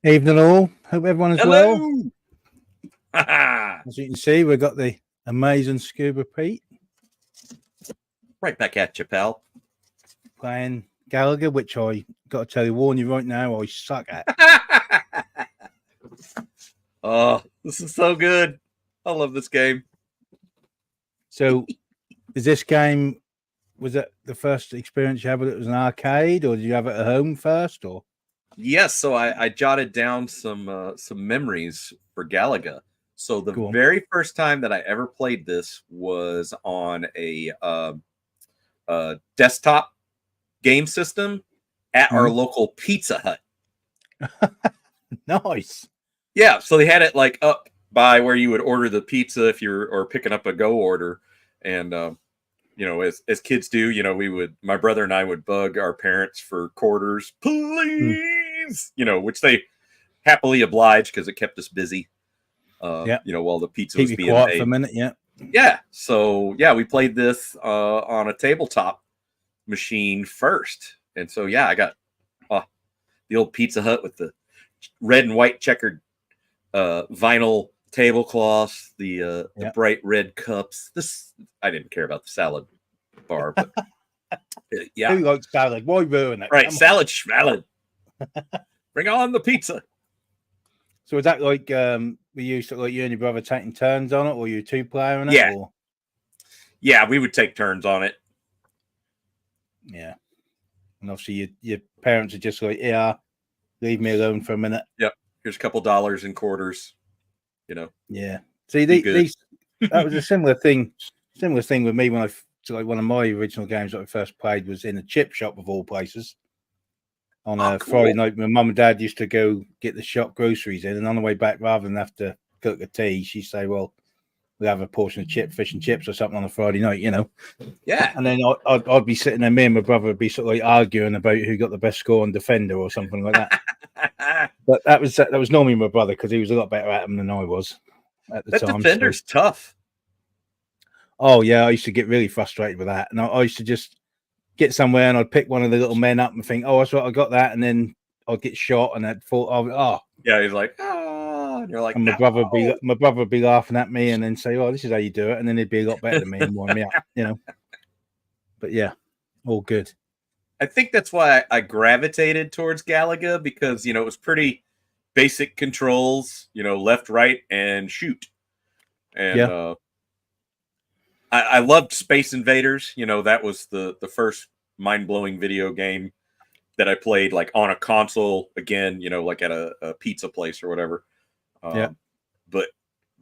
Evening all. Hope everyone is well. Hello. As you can see, we've got the amazing Scuba Pete Right back at you, pal. playing Galaga, which I got to tell you, warn you right now, I suck at. Oh, this is so good. I love this game. So, is this game, was it the first experience you had with it? Was an arcade, or did you have it at home first? Or Yes, so I jotted down some memories for Galaga. So the Go on. very first time that I ever played this was on a desktop game system at our local Pizza Hut. Nice. Yeah, so they had it like up by where you would order the pizza if you're or picking up a go order, and you know, as kids do, you know, my brother and I would bug our parents for quarters, please, you know, which they happily obliged because it kept us busy. You know, while the pizza Keep was you being quiet made. for a minute, yeah. Yeah, so yeah, we played this on a tabletop machine first, and so yeah, I got the old Pizza Hut with the red and white checkered vinyl tablecloths, the bright red cups. This I didn't care about the salad bar, but yeah. Who likes salad? Why ruin it? Right, salad. Bring on the pizza. So was that like we used to like you and your brother taking turns on it, or you two-player on it? Yeah. Or? Yeah, we would take turns on it. Yeah. And obviously your parents are just like, yeah, leave me alone for a minute. Yep. Here's a couple dollars in quarters. You know. Yeah. See, these that was a similar thing with me when like one of my original games that I first played was in a chip shop of all places. On a Friday night, my mum and dad used to go get the shop groceries in, and on the way back, rather than have to cook a tea, she'd say, "Well, we'll have a portion of fish and chips or something on a Friday night," you know. Yeah. And then I'd be sitting there, me and my brother would be sort of like arguing about who got the best score on Defender or something like that. But that was normally my brother because he was a lot better at them than I was at the time. Defender's tough. Oh yeah, I used to get really frustrated with that, and I used to just get somewhere and I'd pick one of the little men up and think, "Oh, that's right, I got that," and then I'd get shot and I'd fall. Oh, yeah, he's like, "Ah," and you're like, and my brother would be laughing at me and then say, "Oh, this is how you do it," and then he'd be a lot better than me and wind me up, you know. But yeah, all good. I think that's why I gravitated towards Galaga because you know it was pretty basic controls, you know, left, right, and shoot, and I loved Space Invaders. You know, that was the first mind blowing video game that I played like on a console again. You know, like at a pizza place or whatever. But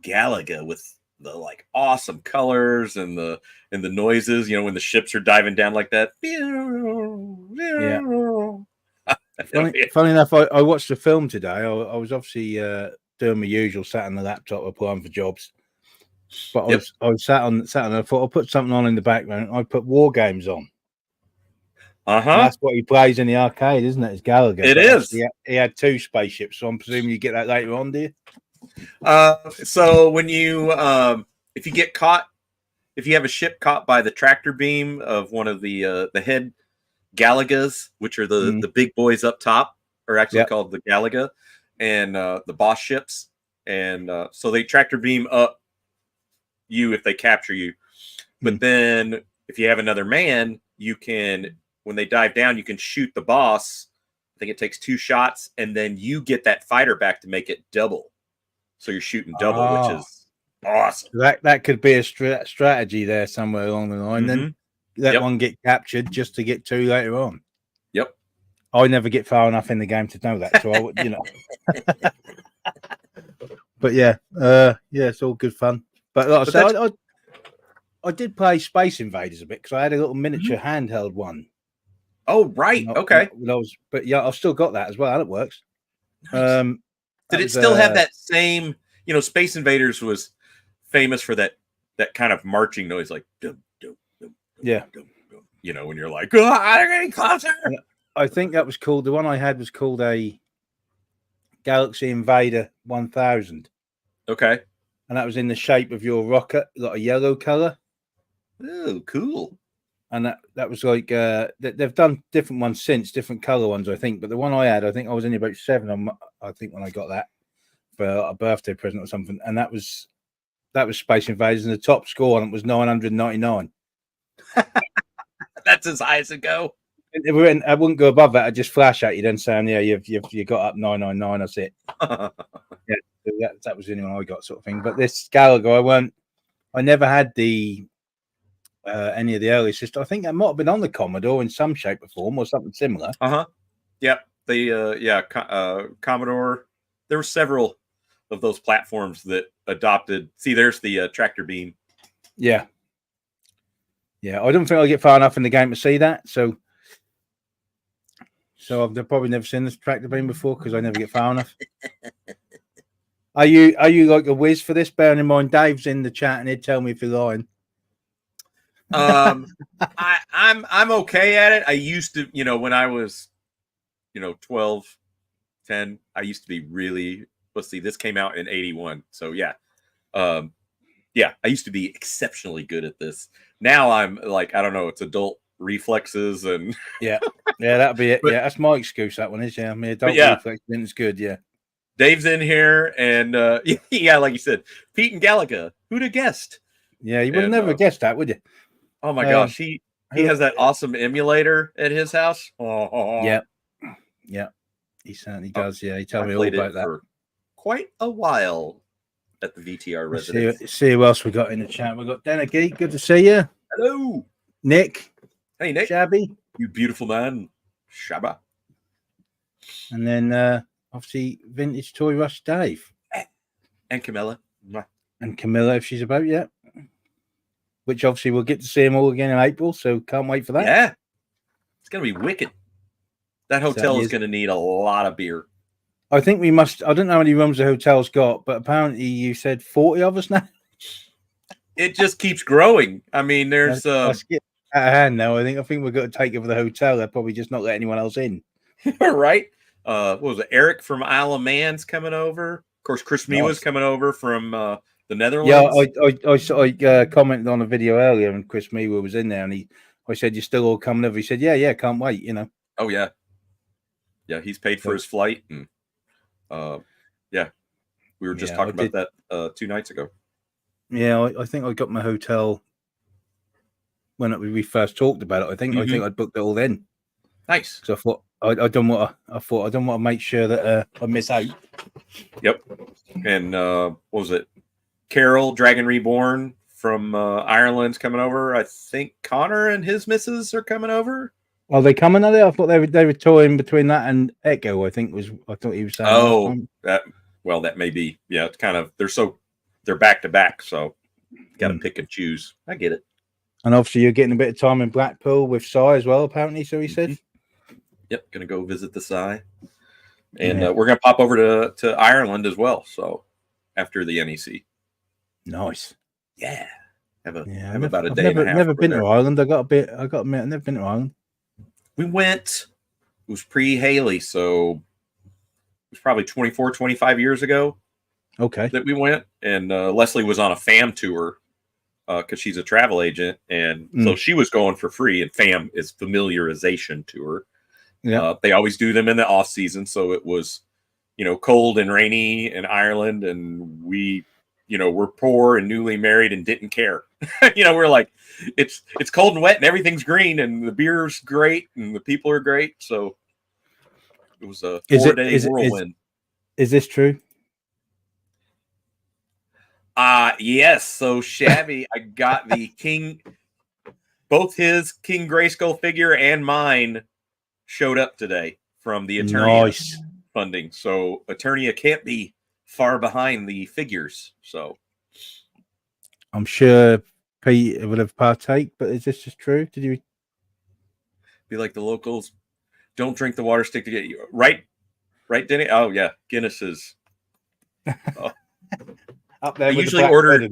Galaga with the like awesome colors and the noises. You know, when the ships are diving down like that. Yeah. Funny enough, I watched the film today. I was obviously doing my usual, sat on the laptop applying for jobs. But I was sat on and I thought I'll put something on in the background. I put War Games on. That's what he plays in the arcade, isn't it? It's Galaga. It is. He had two spaceships, so I'm presuming you get that later on, do you? So when you if you get caught, if you have a ship caught by the tractor beam of one of the head Galagas, which are the big boys up top, are actually called the Galaga, and the boss ships, and so they tractor beam up you if they capture you, but then if you have another man, you can, when they dive down, you can shoot the boss. I think it takes 2 shots, and then you get that fighter back to make it double. So you're shooting double, which is awesome. That could be a strategy there somewhere along the line. Then let one get captured just to get 2 later on. Yep. I never get far enough in the game to know that, so I would, you know. But yeah, it's all good fun. But like I said, I did play Space Invaders a bit because I had a little miniature handheld one. Oh, right. Okay. But yeah, I've still got that as well, and it works. Nice. Did it still have that same, you know, Space Invaders was famous for that kind of marching noise, like dum, dum, dum, yeah, dum, dum, you know, when you're like, oh, they're getting closer. I think that was called, the one I had was called a Galaxy Invader 1000. Okay. And that was in the shape of your rocket, like a yellow color. Oh, cool. and that was like they've done different ones since, different color ones, I think. But the one I had, I think I was only about 7. I think when I got that for a birthday present or something, and that was Space Invaders, and the top score on it was 999. That's as high as it go. I wouldn't go above that. I'd just flash at you, then saying, "Yeah, you got up 999. That's it." Yeah, that was the only one I got, sort of thing. But this Galaga, I never had the any of the early systems. I think that might have been on the Commodore in some shape or form, or something similar. Yep. The Commodore. There were several of those platforms that adopted. See, there's the tractor beam. Yeah. I don't think I'll get far enough in the game to see that. So I've probably never seen this tractor beam before because I never get far enough. Are you like a whiz for this? Bearing in mind, Dave's in the chat and he'd tell me if you're lying. I'm okay at it. I used to, when I was, 12, 10, I used to be really. Let's see, this came out in 81, so yeah, I used to be exceptionally good at this. Now I'm like, I don't know, it's adult reflexes and yeah, that'd be it. That's my excuse. That one is, yeah. I mean, adult reflexes is good, yeah. Dave's in here, and like you said, Pete and Galaga. Who'd have guessed? Yeah, you would have never guessed that, would you? Oh my gosh, he has that awesome emulator at his house. Yeah, he certainly does. Yeah, he told me all about that for quite a while at the VTR residence. See who else we got in the chat. We got Denner Geek. Good to see you. Hello, Nick. Hey, Nick. Shabby. You beautiful man, Shabba. And then obviously Vintage Toy Rush Dave and Camilla. And Camilla, if she's about, yeah. Which obviously we'll get to see them all again in April, so can't wait for that. Yeah, it's gonna be wicked. That hotel is gonna need a lot of beer. I think we must. I don't know how many rooms the hotel's got, but apparently you said 40 of us now. It just keeps growing. I mean, there's let's get out of hand now. I think we've got to take it for the hotel. They'll probably just not let anyone else in. Right? What was it? Eric from Isle of Man's coming over. Of course, Chris Miwa's coming over from the Netherlands. Yeah, I commented on a video earlier, and Chris Miwa was in there, and I said, "You're still all coming over?" He said, "Yeah, can't wait." Oh yeah, he's paid for his flight, and we were just talking about that 2 nights ago. Yeah, I think I got my hotel when we first talked about it. I think I'd booked it all then. Nice. So I thought I don't want to make sure that I miss out. Yep. And what was it? Carol Dragon Reborn from Ireland's coming over. I think Connor and his missus are coming over. Are they coming? Are they? I thought they were toying between that and Echo. I thought he was saying. Oh, that may be. Yeah, it's kind of they're back to back, so got to pick and choose. I get it. And obviously, you're getting a bit of time in Blackpool with Cy as well. Apparently, so he said. Yep, gonna go visit the Cy, and we're gonna pop over to Ireland as well. So after the NEC. Nice. Yeah. Have about a day and a half. Never been to Ireland. I got to admit, I've never been to Ireland. We went. It was pre-Haley, so it was probably 24, 25 years ago. Okay. That we went, and Leslie was on a FAM tour because she's a travel agent, and so she was going for free. And FAM is familiarization tour. Yeah. They always do them in the off season, so it was, cold and rainy in Ireland, and we. We're poor and newly married and didn't care. We're like, it's cold and wet and everything's green and the beer's great and the people are great. So it was a 4-day whirlwind. Is this true? Yes. So Shabby, I got the King, both his King Grayskull figure and mine showed up today from the Eternia funding. So Eternia can't be far behind the figures, so I'm sure Pete would have partake. But is this just true? Did you be like the locals? Don't drink the water stick to get you right, Denny. Oh yeah, Guinness is up there. I usually order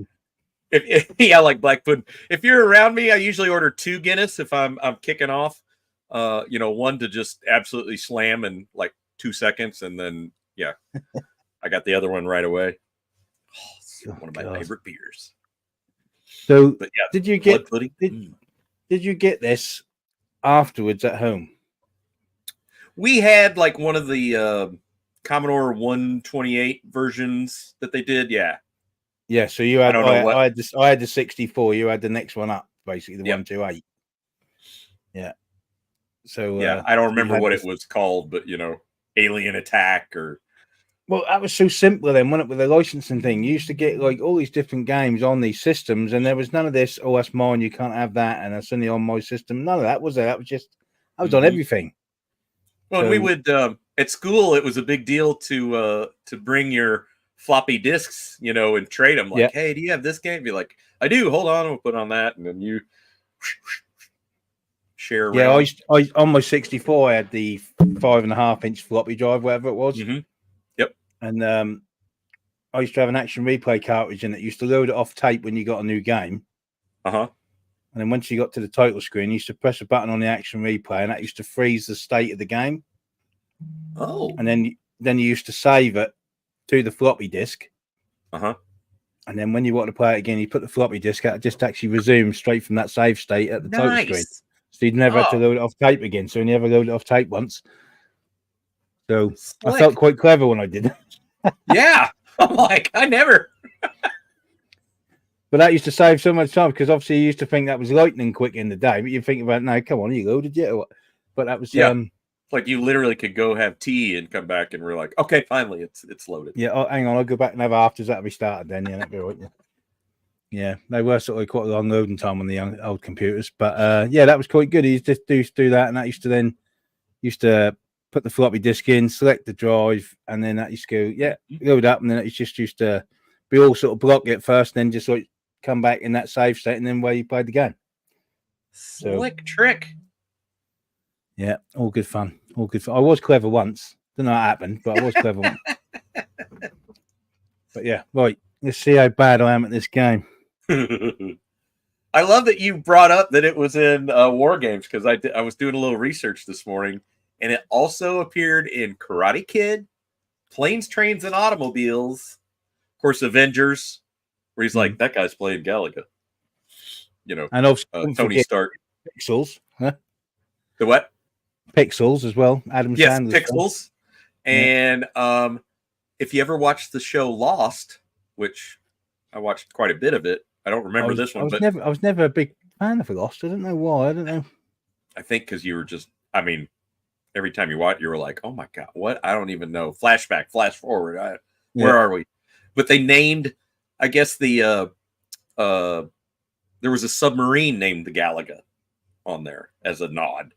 like black pudding. If you're around me, I usually order 2 Guinness if I'm kicking off. One to just absolutely slam in like 2 seconds, and then I got the other one right away. One of my favorite beers. So, did you get? Did you get this afterwards at home? We had like one of the Commodore 128 versions that they did. Yeah. Yeah. So you had, I don't know what. I had the 64. You had the next one up, basically the Yep. 128. Yeah. So yeah, I don't remember what this... it was called, but Alien Attack or. Well, that was so simple then, wasn't it, with the licensing thing? You used to get like all these different games on these systems, and there was none of this, oh, that's mine, you can't have that, and that's only on my system. None of that was there. That was just, I was on everything. Well, so, we would, at school, it was a big deal to bring your floppy disks, and trade them. Like, hey, do you have this game? Be like, I do. Hold on, we'll put on that. And then you share around. Yeah, I on my 64, I had the 5.5-inch floppy drive, whatever it was. Yep. And I used to have an action replay cartridge in it. Used to load it off tape when you got a new game. And then once you got to the title screen, you used to press a button on the action replay, and that used to freeze the state of the game. Oh. And then you used to save it to the floppy disk. And then when you want to play it again, you put the floppy disk out, it just actually resumes straight from that save state at the title screen. So you'd never have to load it off tape again. So you never loaded it off tape once. So slick. I felt quite clever when I did it. Yeah. I'm like, I never. But that used to save so much time, because obviously you used to think that was lightning quick in the day, but you think about, no, come on, you loaded yet? But that was like you literally could go have tea and come back and we're like, okay, finally it's loaded. Yeah, hang on, I'll go back and have afters. That'll be started then. Yeah, that'd be right. Yeah, they were sort of quite a long loading time on the old computers, but yeah, that was quite good. You just used to do that, and that used to put the floppy disk in, select the drive, and then that used to go, load up, and then it just used to be all sort of blocky at first, and then just like come back in that save state, and then where you played the game. Slick trick. Yeah, all good fun. All good fun. I was clever once. Don't know how it happened, but I was clever once. But yeah, right. Let's see how bad I am at this game. I love that you brought up that it was in War Games, because I was doing a little research this morning, and it also appeared in Karate Kid, Planes, Trains, and Automobiles, of course, Avengers, where he's like, that guy's playing Galaga. And also Tony Stark. Pixels. Huh? The what? Pixels as well. Adam Sandler. Pixels. And if you ever watched the show Lost, which I watched quite a bit of it, I don't remember this one, but I was never a big fan of Lost. I don't know why. I don't know. I think because you were just, every time you watch, you were like, oh my God, what? I don't even know. Flashback, flash forward. Where are we? But they named, I guess there was a submarine named the Galaga on there as a nod.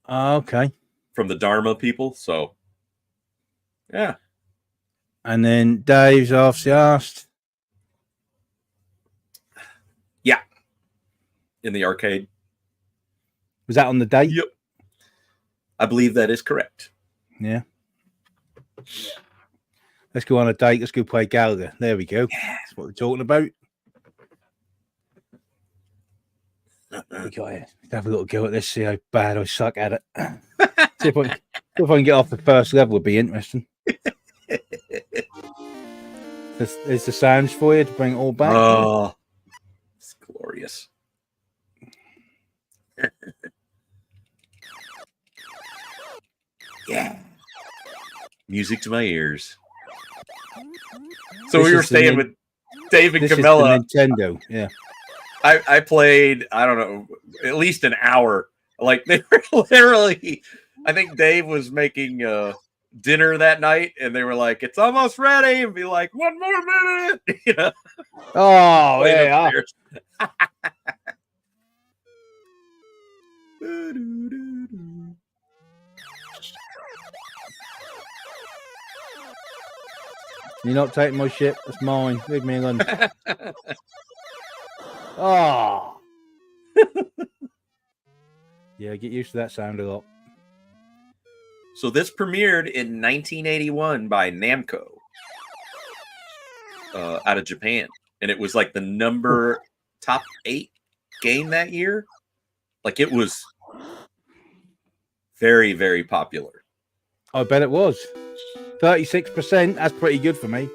Okay. From the Dharma people. So, yeah. And then Dave's obviously asked. Yeah. In the arcade. Was that on the date? Yep. I believe that is correct. Yeah. Let's go on a date. Let's go play Galaga. There we go. Yeah. That's what we're talking about. We got it. Have a little go at this. See how bad I suck at it. See if I can get off the first level. Would be interesting. There's the sounds for you to bring it all back. Oh, it's glorious. Yeah. Music to my ears. So we were staying with Dave and Camilla. Nintendo, yeah. I played, I don't know, at least an hour. Like, they were literally, I think Dave was making dinner that night, and they were like, it's almost ready, and be like, 1 more minute. Oh, yeah. You're not taking my ship. That's mine. Leave me alone. Oh. Yeah, get used to that sound a lot. So this premiered in 1981 by Namco out of Japan. And it was like the number top 8 game that year. Like, it was very, very popular. I bet it was. 36%. That's pretty good for me.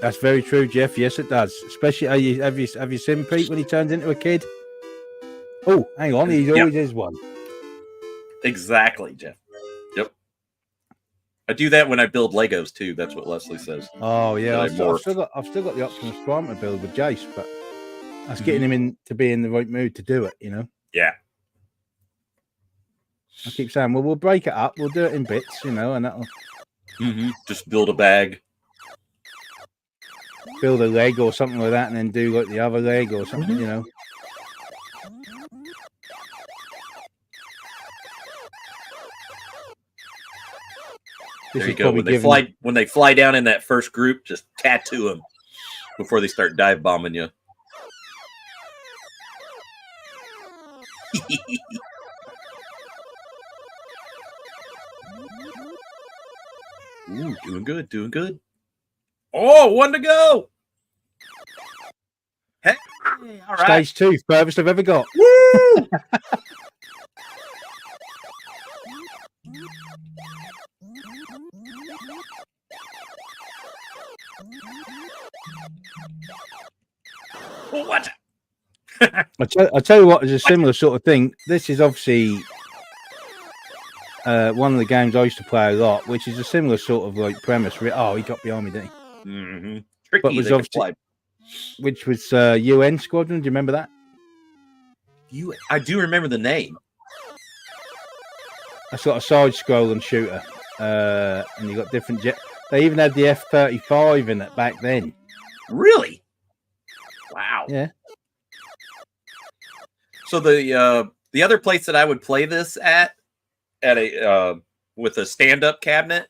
That's very true, Jeff. Yes, it does. Especially, have you seen Pete when he turns into a kid? Oh, hang on, he always is one. Exactly, Jeff. Yep. I do that when I build Legos too. That's what Leslie says. Oh yeah, I've still got the Optimus Prime to build with Jace, but that's getting him to be in the right mood to do it. Yeah. I keep saying, well, we'll break it up. We'll do it in bits, and that'll just build a bag, build a leg or something like that, and then do like the other leg or something, There you go. When they fly down in that first group, just tattoo them before they start dive bombing you. Ooh, doing good. Oh, one to go. Hey, all right. Stage 2, furthest I've ever got. Woo! Oh, watch it. I tell you what, is a similar sort of thing. This is obviously one of the games I used to play a lot, which is a similar sort of like premise. Oh, he got behind me, didn't he? Mm-hmm. Tricky, but was obviously, which was UN Squadron. Do you remember that? I do remember the name. A sort of side-scrolling shooter, and you got different jet. They even had the F-35 in it back then. Really? Wow. Yeah. So the other place that I would play this at a with a stand-up cabinet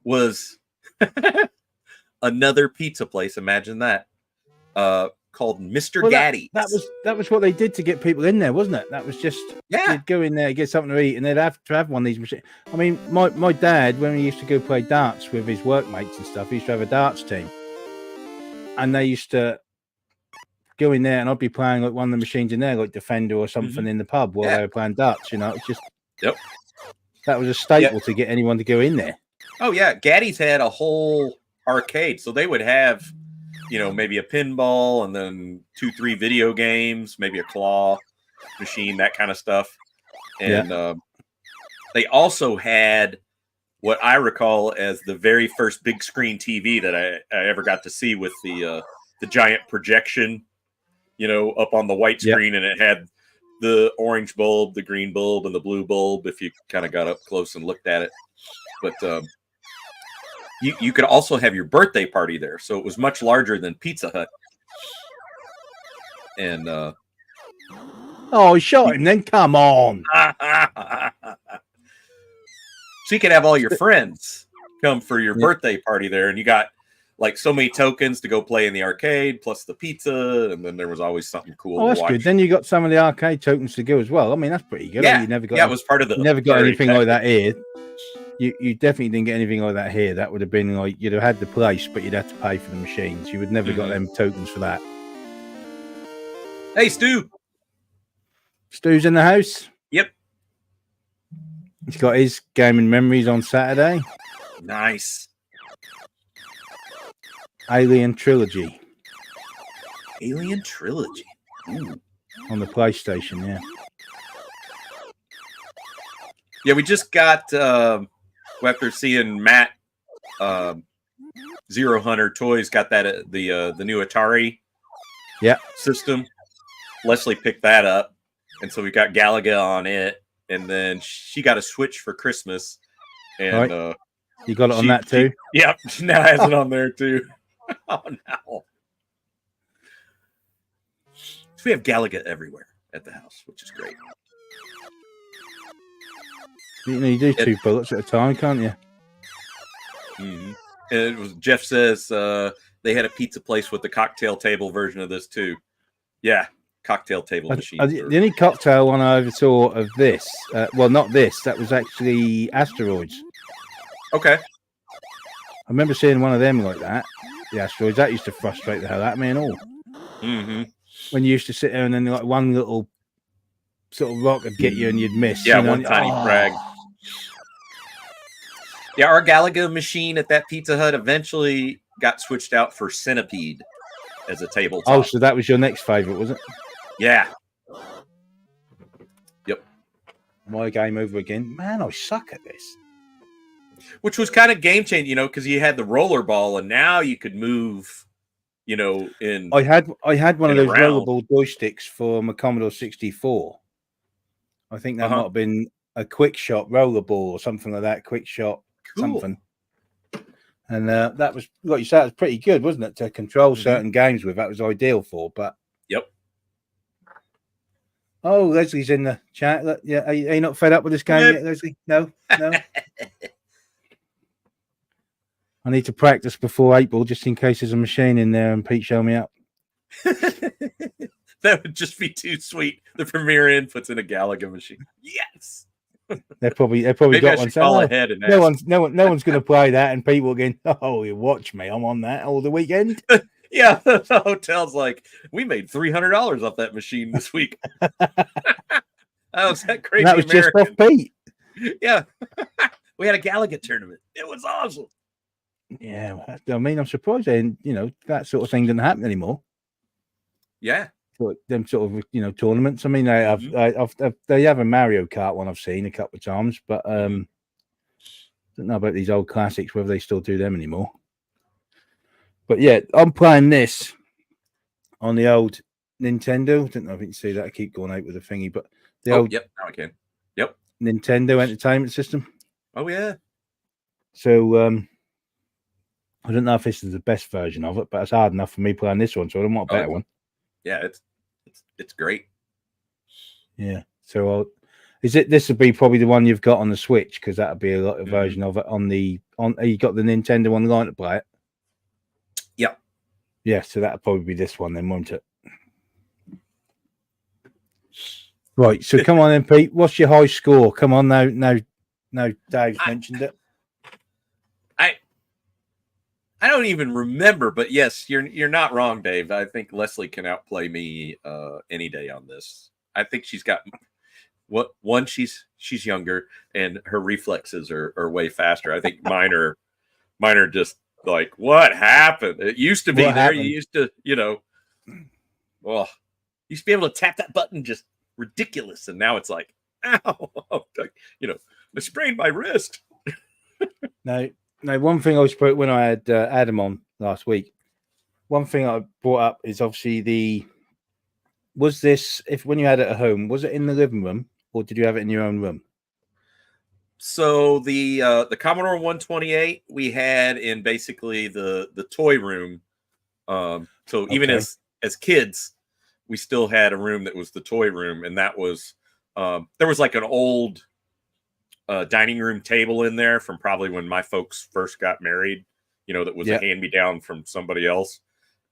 was another pizza place. Imagine that. Called Mr. Gaddy's. That was what they did to get people in there, wasn't it? That was just you'd go in there, get something to eat, and they'd have to have one of these machines. I mean, my dad, when he used to go play darts with his workmates and stuff, he used to have a darts team, and they used to go in there, and I'd be playing like one of the machines in there, like Defender or something in the pub while they were playing darts. It's just that was a staple to get anyone to go in there. Oh yeah, Gaddy's had a whole arcade, so they would have, maybe a pinball and then 2-3 video games, maybe a claw machine, that kind of stuff. And they also had what I recall as the very first big screen TV that I ever got to see, with the giant projection, up on the white screen, and it had the orange bulb, the green bulb, and the blue bulb if you kind of got up close and looked at it. But you could also have your birthday party there, so it was much larger than Pizza Hut. And oh, he shot him then. Come on. So you could have all your friends come for your birthday party there, and you got like so many tokens to go play in the arcade, plus the pizza, and then there was always something cool. Oh, that's good. Then you got some of the arcade tokens to go as well. I mean, that's pretty good. Yeah, you never got. Yeah, it was part of the. You never got anything like that here. You definitely didn't get anything like that here. That would have been like you'd have had the place, but you'd have to pay for the machines. You would never got them tokens for that. Hey, Stu. Stu's in the house. Yep. He's got his gaming memories on Saturday. Nice. Alien Trilogy. Alien Trilogy. Ooh. On the PlayStation, yeah. Yeah, we just got after seeing Matt, Zero Hunter Toys got that the new Atari system. Leslie picked that up, and so we got Galaga on it, and then she got a Switch for Christmas, and you got it on that too. Yep, she now has it on there too. Oh no! So we have Galaga everywhere at the house, which is great. You do 2 bullets at a time, can't you? Mm-hmm. And it was Jeff says they had a pizza place with the cocktail table version of this too. Yeah, cocktail table machine. The only cocktail one I ever saw of this, well, not this. That was actually Asteroids. Okay. I remember seeing one of them like that. The Asteroids, that used to frustrate the hell out of me and all. Mm-hmm. When you used to sit there and then like one little sort of rock would get you and you'd miss. Yeah, one tiny frag. Yeah, our Galaga machine at that Pizza Hut eventually got switched out for Centipede as a tabletop. Oh, so that was your next favorite, was it? Yeah. Yep. My game over again. Man, I suck at this. Which was kind of game changing, because you had the roller ball, and now you could move, in. I had one of those around. rollerball joysticks for my Commodore 64. I think that might have been a quick shot rollerball or something like that. Quick shot something. And that was, like you said, it was pretty good, wasn't it? To control certain games with. That was ideal for. But yep. Oh, Leslie's in the chat. Yeah, are you not fed up with this game yet, Leslie? No. I need to practice before April, just in case there's a machine in there and Pete show me up. That would just be too sweet. The premier inputs in a Galaga machine. Yes. They probably Maybe got I one. should call ahead and no one's going to play that, and people again. Oh, you watch me. I'm on that all the weekend. Yeah, the hotel's like, we made $300 off that machine this week. That was that crazy. And that was American. just off Pete. Yeah, we had a Galaga tournament. It was awesome. Yeah, I mean, I'm surprised that sort of thing didn't happen anymore. Yeah, them sort of tournaments. I mean, they have a Mario Kart one I've seen a couple of times, but don't know about these old classics whether they still do them anymore. But yeah, I'm playing this on the old Nintendo. I don't know if you can see that. I keep going out with the thingy, but the old yep, now I can. Yep, Nintendo Entertainment System. Oh yeah. So I don't know if this is the best version of it, but it's hard enough for me playing this one, so I don't want a better one. Yeah, it's great. Yeah. So this would be probably the one you've got on the Switch, because that would be a lot of version of it on you got the Nintendo Online to play it. Yeah. Yeah, so that'll probably be this one then, won't it? Right, so come on then, Pete. What's your high score? Come on now. Dave's mentioned it. I don't even remember, but yes, you're not wrong, Dave. I think Leslie can outplay me any day on this. I think she's got she's younger and her reflexes are way faster. I think mine are just like, what happened? It used to be what there. Happened? You used to, well, you used to be able to tap that button just ridiculous, and now it's like, ow, I sprained my wrist. Now, one thing I spoke when I had Adam on last week, one thing I brought up is obviously was this, when you had it at home, was it in the living room or did you have it in your own room? So the Commodore 128 we had in basically the toy room. So even as kids, we still had a room that was the toy room, and that was there was like an old dining room table in there from probably when my folks first got married, that was a hand-me-down from somebody else.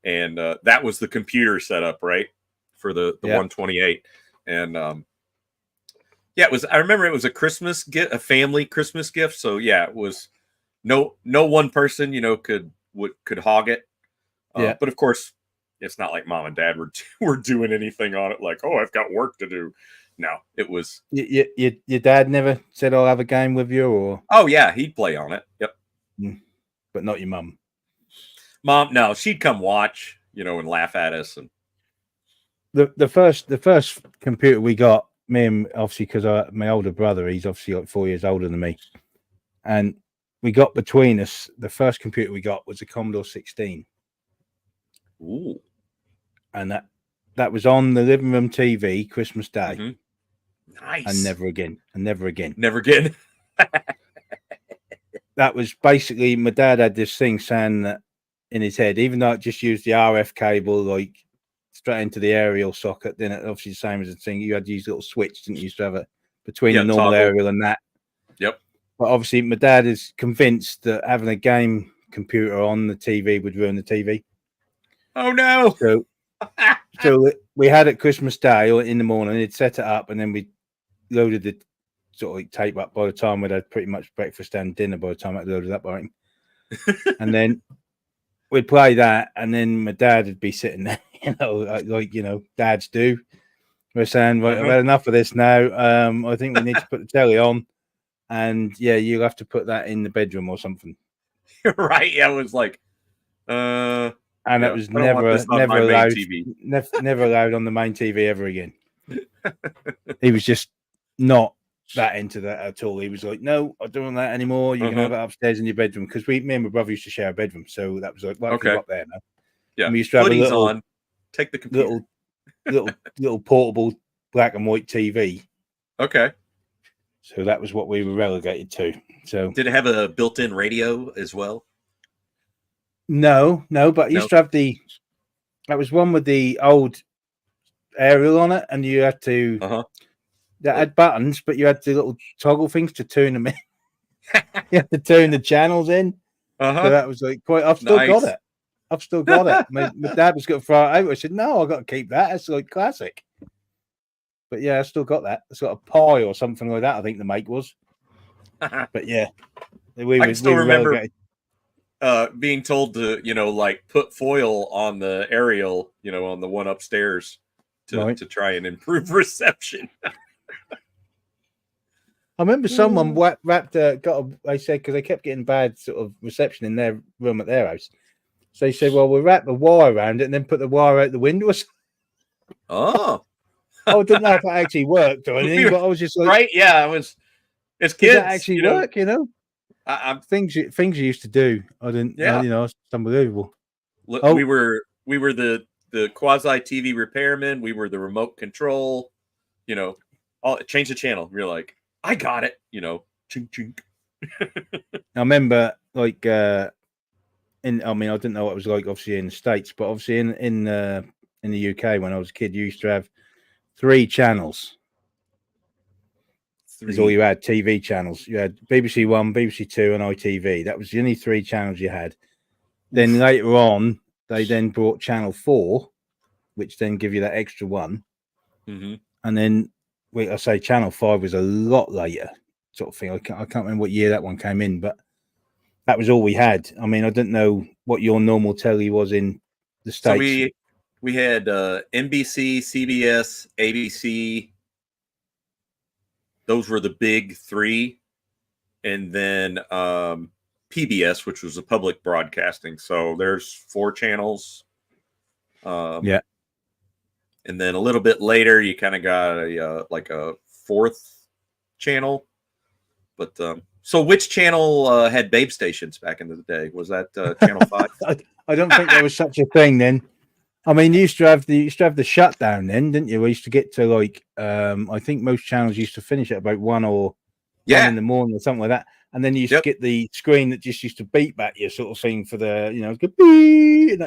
And that was the computer setup, right, for the 128. And it was, I remember it was a Christmas gift, a family Christmas gift. So yeah, it was no one person, could hog it. But of course, it's not like mom and dad were doing anything on it. Like, oh, I've got work to do. No, it was. Your dad never said, I'll have a game with you, or? Oh yeah, he'd play on it. Yep. But not your mum. Mom, no, she'd come watch, and laugh at us. And the first computer we got, me and obviously because my older brother, he's obviously like 4 years older than me, and we got between us. The first computer we got was a Commodore 16. Ooh. And that was on the living room TV Christmas Day. Mm-hmm. Nice. And never again. Never again. That was basically, my dad had this thing saying that in his head, even though it just used the RF cable like straight into the aerial socket, then it obviously the same as the thing. You had to use a little switch, didn't you? Used to have it between the normal aerial and that. Yep. But obviously, my dad is convinced that having a game computer on the TV would ruin the TV. Oh no! So we had it Christmas Day or in the morning. He'd set it up, and then we loaded the sort of like tape up. By the time we'd had pretty much breakfast and dinner, by the time I loaded up, I think. And then we'd play that, and then my dad would be sitting there, like dads do. We're saying, right, I've had enough of this now. I think we need to put the telly on, and yeah, you'll have to put that in the bedroom or something. Right? Yeah, it was like, And yeah, that was I don't want this on never my main allowed, TV. never allowed on the main TV ever again. He was just not that into that at all. He was like, "No, I don't want that anymore. You can have it upstairs in your bedroom." Because me and my brother used to share a bedroom, so that was like, "Well, I can go up there now." Yeah, and we used to have Footy's on. Take the computer. little portable black and white TV. Okay. So that was what we were relegated to. So did it have a built-in radio as well? No, but you used to have that was one with the old aerial on it, and you had to that had buttons, but you had the little toggle things to turn them in. You had to turn the channels in. So that was like quite. I've still got it. I've still got it. My dad was going to throw it out. I said, "No, I've got to keep that. It's like classic." But yeah, I still got that. It's got a Pi or something like that. I think the make was. But yeah, I can still remember being told to, like put foil on the aerial, on the one upstairs to try and improve reception. I remember someone they said, because they kept getting bad sort of reception in their room at their house. So they said, well, we'll wrap the wire around it and then put the wire out the windows. Oh. I didn't know if that actually worked or anything, but I was just like, right, yeah, I was. As kids, did that actually work? I'm things you used to do. I didn't. Yeah, it's unbelievable. We were the quasi TV repairman. We were the remote control. Change the channel. You're like, I got it. Chink chink. I remember I didn't know what it was like, obviously in the States, but obviously in the UK when I was a kid, you used to have 3 channels. Is all you had, TV channels. You had BBC One, BBC Two, and ITV. That was the only 3 channels you had. Then later on, they then brought Channel 4, which then give you that extra one. Mm-hmm. And then I say Channel 5 was a lot later, sort of thing. I can't remember what year that one came in, but that was all we had. I mean, I didn't know what your normal telly was in the States. So we had NBC, CBS, ABC. Those were the big 3. And then PBS, which was the public broadcasting. So there's 4 channels. Yeah. And then a little bit later, you kind of got a 4th channel. But so which channel had babe stations back in the day? Was that Channel 5? I don't think there was such a thing then. I mean, you used to have the shutdown then, didn't you? We used to get to I think most channels used to finish at about 1 or 1 in the morning or something like that. And then you used to get the screen that just used to beep at you, sort of thing for the,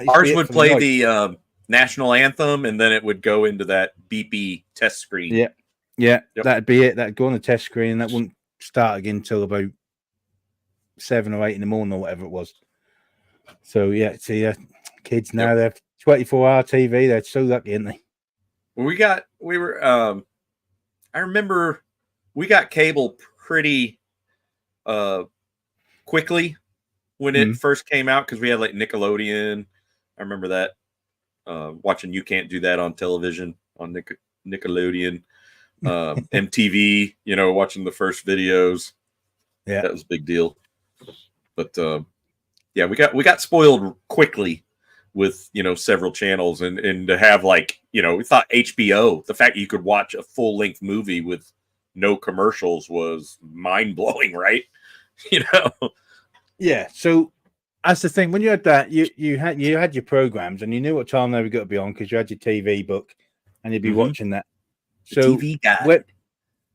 Ours would play the national anthem, and then it would go into that beepy test screen. Yeah. Yep. That'd be it. That'd go on the test screen, and that wouldn't start again until about 7 or 8 in the morning or whatever it was. So yeah, see, kids now they have 24-hour TV. They're so lucky, aren't they? I remember we got cable pretty quickly when it first came out, because we had like Nickelodeon. I remember that watching You Can't Do That on television on Nickelodeon. MTV, watching the first videos. Yeah, that was a big deal. But we got spoiled quickly with several channels, and to have we thought HBO, the fact that you could watch a full-length movie with no commercials was mind-blowing, right? Yeah, so that's the thing. When you had that, you had your programs, and you knew what time they were going to be on because you had your TV book, and you'd be watching that. So TV guide.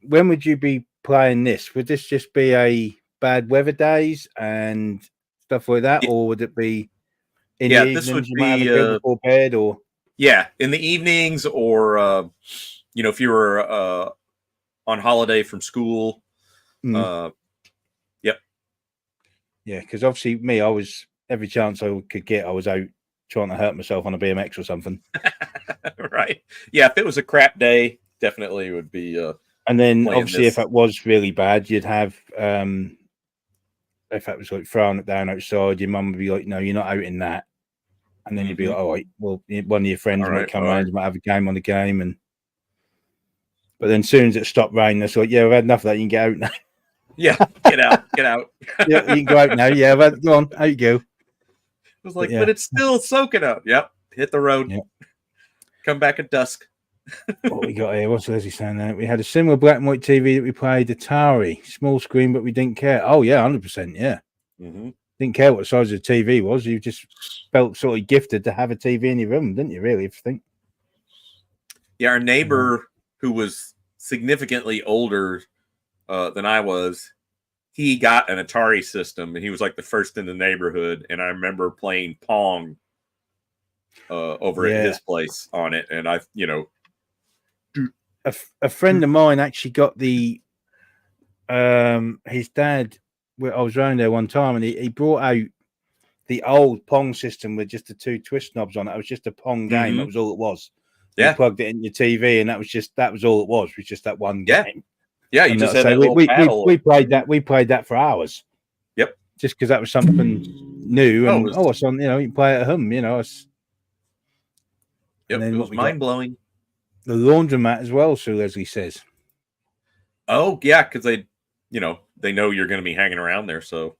When would you be playing this? Would this just be a bad weather days and stuff like that, or would it be in the evenings? This would you might have a go before bed, or in the evenings, or if you were on holiday from school. Yeah, because obviously me, I was every chance I could get, I was out trying to hurt myself on a BMX or something. Right. Yeah, if it was a crap day, definitely would be. And then obviously, if it was really bad, you'd have if it was like throwing it down outside, your mum would be like, "No, you're not out in that." And then you'd be like, "All right, well, one of your friends might come around, you might have a game on the game." But then as soon as it stopped raining, it's like, "Yeah, we've had enough of that. You can get out now." Yeah, get out. Yeah, you can go out now. Yeah, go on, out you go. was like, but it's still soaking up. Yep. Hit the road. Yep. Come back at dusk. What we got here? What's Leslie saying there? We had a similar black and white TV that we played, Atari, small screen, but we didn't care. Oh yeah, 100%. Yeah, didn't care what the size of the TV was. You just felt sort of gifted to have a TV in your room, didn't you? Really, if you think. Yeah, our neighbor who was significantly older than I was, he got an Atari system, and he was like the first in the neighborhood. And I remember playing Pong over at his place on it, and a friend of mine actually got the his dad. I was around there one time, and he brought out the old Pong system with just the 2 twist knobs on it. It was just a Pong game. That was all it was. Yeah, you plugged it in your TV, and that was all it was. It was just that one game. Yeah, you just had that little paddle. We played that. We played that for hours. Yep, just because that was something new, and it's on. You know, you can play it at home. You know, it's. Yep, it was mind blowing. The laundromat as well, so Leslie says. Oh yeah, because they know you're going to be hanging around there, so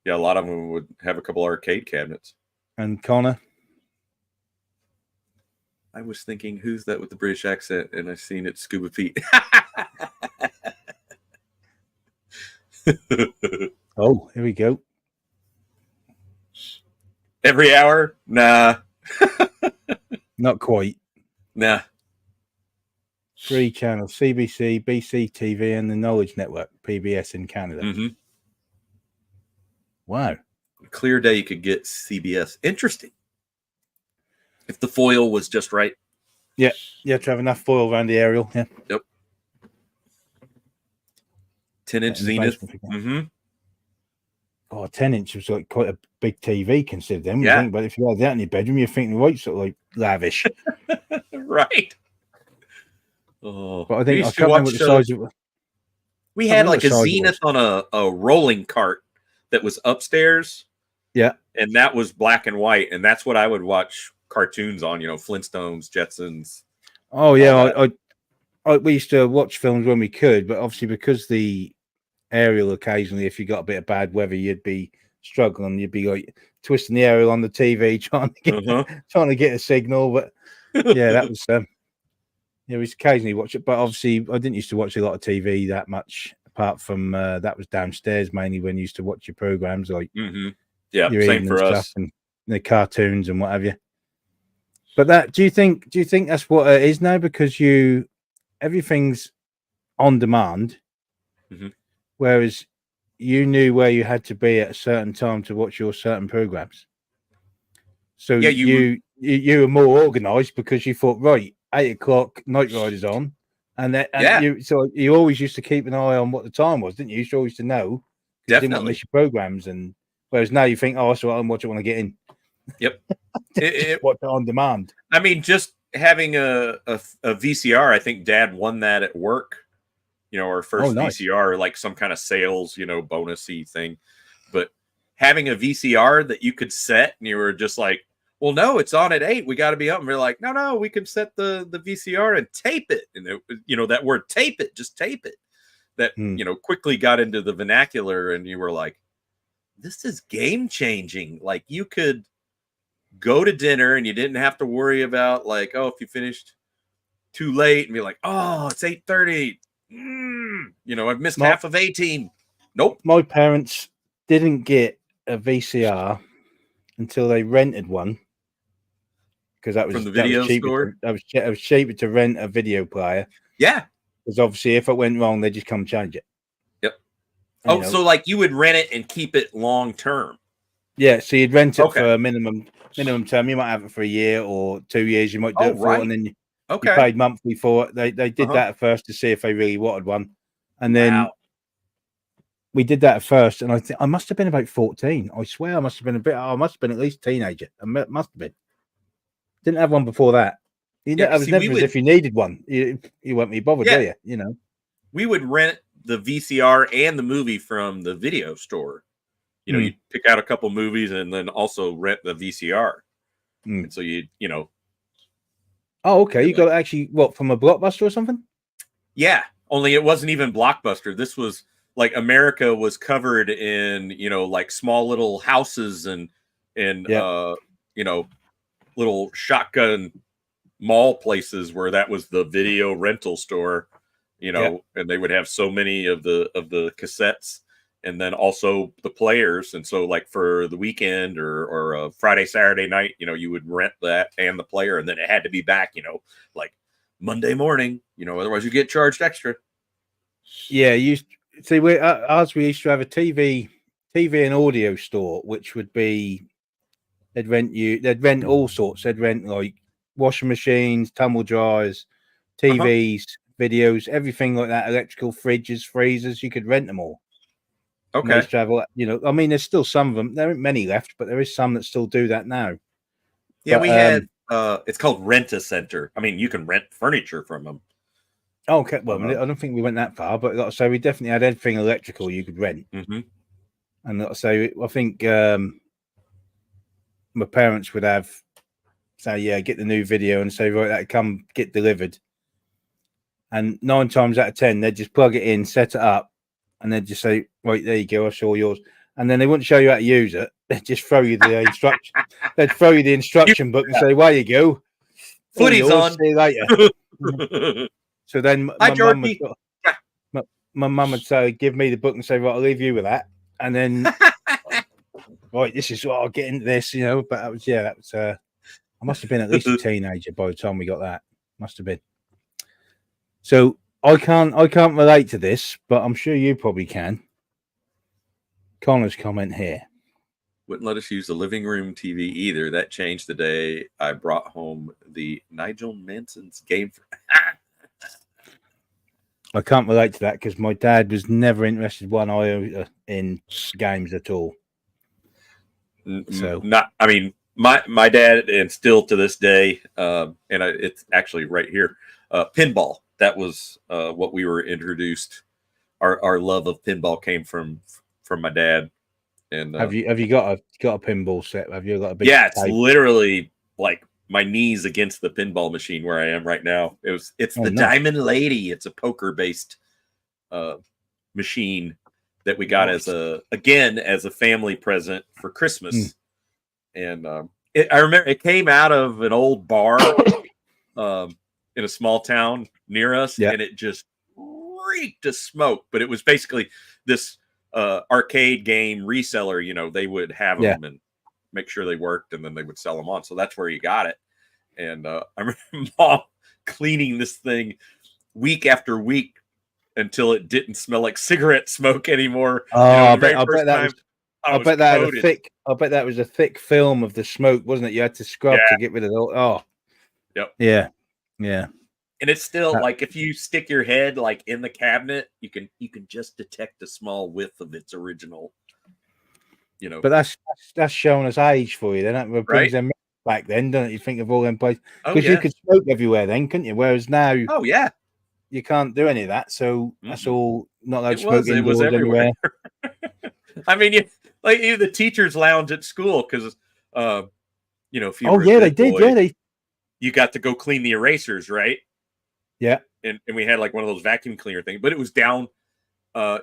yeah, a lot of them would have a couple arcade cabinets. And Connor, I was thinking, who's that with the British accent? And I seen it, Scuba Pete. Oh, here we go. Every hour? Nah. Not quite. Nah. 3 channels: CBC, BC TV, and the Knowledge Network, PBS in Canada. Wow. Clear day you could get CBS. Interesting. If the foil was just right. Yeah. You have to have enough foil around the aerial. Yeah. Yep. 10-inch Zenith. Oh, 10-inch was like quite a big TV considered then. Yeah. But if you had that in your bedroom, you're thinking, right, sort of like lavish. Right. Oh, but I think I can't remember the size of it. We had like a Zenith on a rolling cart that was upstairs. Yeah. And that was black and white. And that's what I would watch cartoons on, Flintstones, Jetsons. Oh, yeah. We used to watch films when we could, but obviously because the aerial occasionally, if you got a bit of bad weather, you'd be struggling. You'd be like twisting the aerial on the TV trying to get a signal. But yeah, that was we occasionally watch it, but obviously I didn't used to watch a lot of TV that much. Apart from that was downstairs mainly when you used to watch your programs like your same for us and the cartoons and what have you. But that do you think that's what it is now, because everything's on demand, whereas you knew where you had to be at a certain time to watch your certain programs. So you were more organized because you thought, right, 8 o'clock Night Rider's on, and you always used to keep an eye on what the time was, didn't you? You used to always to know. You didn't want to miss your programs, and whereas now you think, that's what I'm watching when I get in. Yep, watch it on demand. I mean, just having a VCR, I think Dad won that at work. Our first VCR, like some kind of sales, bonusy thing. But having a VCR that you could set, and you were just like, well, no, it's on at 8. We got to be up. And we're like, no, we can set the VCR and tape it. And that word tape it, just tape it. That quickly got into the vernacular, and you were like, this is game changing. Like, you could go to dinner and you didn't have to worry about like, if you finished too late and be like, it's 8:30. I've missed half of A-Team. Nope. My parents didn't get a VCR until they rented one, because that was from the video store. That was cheaper to rent a video player. Yeah, because obviously if it went wrong, they just come change it. Yep. So like you would rent it and keep it long term. Yeah, so you'd rent it for a minimum term. You might have it for a year or 2 years. You might do it for it, and then you paid monthly for it. They did that at first to see if they really wanted one, and then we did that at first. And I think I must have been about 14. I swear I must have been I must have been at least a teenager. I must have been. Didn't have one before that. I was never as if you needed one. You won't be bothered, do you? We would rent the VCR and the movie from the video store. You pick out a couple movies and then also rent the VCR. And so Oh, okay. You got actually from a Blockbuster or something? Yeah. Only it wasn't even Blockbuster. This was like America was covered in, like small little houses and in little shotgun mall places where that was the video rental store, and they would have so many of the cassettes, and then also the players. And so like for the weekend or a Friday, Saturday night, you would rent that and the player, and then it had to be back, like Monday morning, otherwise you get charged extra. Yeah, we used to have a TV and audio store, which would be they'd rent all sorts. They'd rent like washing machines, tumble dryers, TVs, videos, everything like that, electrical fridges, freezers. You could rent them all. Okay. They used to have, I mean, there's still some of them. There aren't many left, but there is some that still do that now. Yeah, we had it's called Rent-A-Center. I mean, you can rent furniture from them. Okay, well, I don't think we went that far, but like I say, we definitely had everything electrical you could rent. Mm-hmm. And like I say, I think my parents would say, get the new video and say, right, that come get delivered. And 9 times out of 10, they'd just plug it in, set it up, and they'd just say, right, there you go, I saw yours. And then they wouldn't show you how to use it. They'd just throw you the instruction. They'd throw you the instruction book and say, "There you go. Footy's on. See you later." So then my mum would say, give me the book and say, right, I'll leave you with that. And then, right, this is what I'll get into this, But that was, I must have been at least a teenager by the time we got that. Must have been. So I can't relate to this, but I'm sure you probably can. Connor's comment here. Wouldn't let us use the living room TV either. That changed the day I brought home the Nigel Manson's game. I can't relate to that because my dad was never interested one iota in games at all. So my dad, and still to this day, it's actually right here, pinball. That was what we were introduced. Our love of pinball came from my dad. And have you got a pinball set? Have you got a big? Yeah, it's literally like my knees against the pinball machine where I am right now. It's the Diamond Lady. It's a poker based machine that we got as a family present for Christmas. And I remember it came out of an old bar in a small town near us, and it just reeked of smoke. But it was basically this arcade game reseller. They would have them and make sure they worked, and then they would sell them on. So that's where you got it. And I remember Mom cleaning this thing week after week until it didn't smell like cigarette smoke anymore. I bet that was a thick film of the smoke, wasn't it? You had to scrub to get rid of all. Oh, yep. Yeah. And it's still like if you stick your head like in the cabinet, you can just detect a small whiff of its original. But that's showing us age for you. Then that brings them back then, don't it? You think of all them places because you could smoke everywhere then, couldn't you? Whereas now, you can't do any of that. So that's all not allowed to smoke indoors. It was everywhere. I mean, even the teachers' lounge at school because if you they did. You got to go clean the erasers, right? Yeah. And we had like one of those vacuum cleaner things, but it was down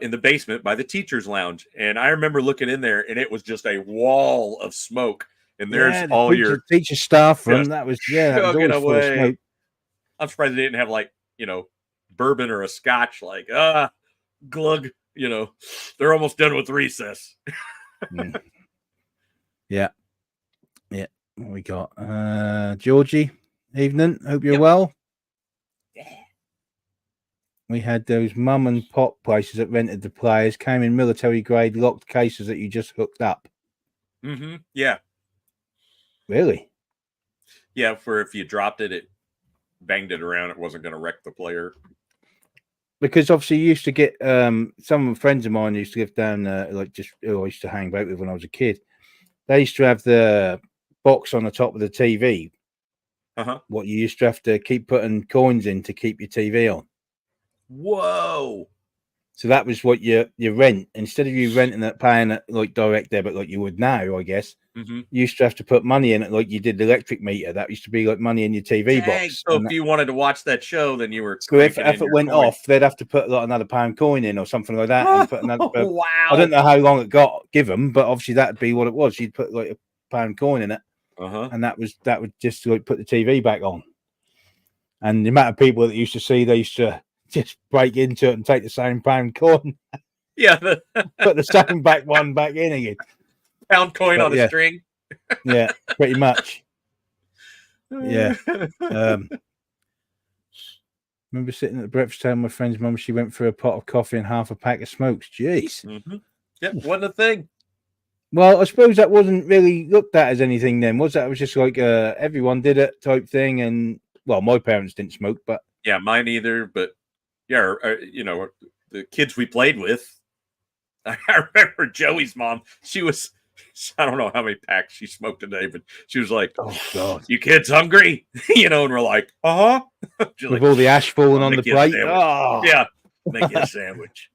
in the basement by the teacher's lounge. And I remember looking in there and it was just a wall of smoke. And there's all your teacher staff room. That was always full of smoke. I'm surprised they didn't have like, bourbon or a scotch, like, glug, they're almost done with recess. Yeah. What we got? Georgie, evening. Hope you're well. Yeah. We had those mum and pop places that rented the players, came in military grade locked cases that you just hooked up. Mm-hmm. Yeah. Really? Yeah, for if you dropped it, it banged it around, it wasn't going to wreck the player. Because obviously you used to get some friends of mine used to live down who I used to hang about with when I was a kid. They used to have the box on the top of the TV. What you used to have to keep putting coins in to keep your TV on. Whoa. So that was what you rent. Instead of you renting it, paying it like direct debit like you would now, I guess, you used to have to put money in it like you did the electric meter. That used to be like money in your TV box. So if you wanted to watch that show, then you were. So if it went off, they'd have to put like another £1 coin in or something like that. And put another, wow. I don't know how long it got given, but obviously that'd be what it was. You'd put like £5 coin in it, and that would just like put the TV back on. And the amount of people that used to see, they used to just break into it and take the same £1 coin. Yeah, put the same one back in again. Pound coin on a string. Yeah, pretty much. Yeah. Remember sitting at the breakfast table with my friend's mum. She went for a pot of coffee and half a pack of smokes. Jeez. Yep, wasn't a thing. Well, I suppose that wasn't really looked at as anything then, was that? It was just like everyone did it type thing. And well, my parents didn't smoke, but yeah, mine either. But yeah, you know, the kids we played with. I remember Joey's mom. She was, I don't know how many packs she smoked a day, but she was like, "Oh God, you kids hungry?" You know, and we're like, with like, all the ash falling on the plate. Oh, yeah, make you a sandwich.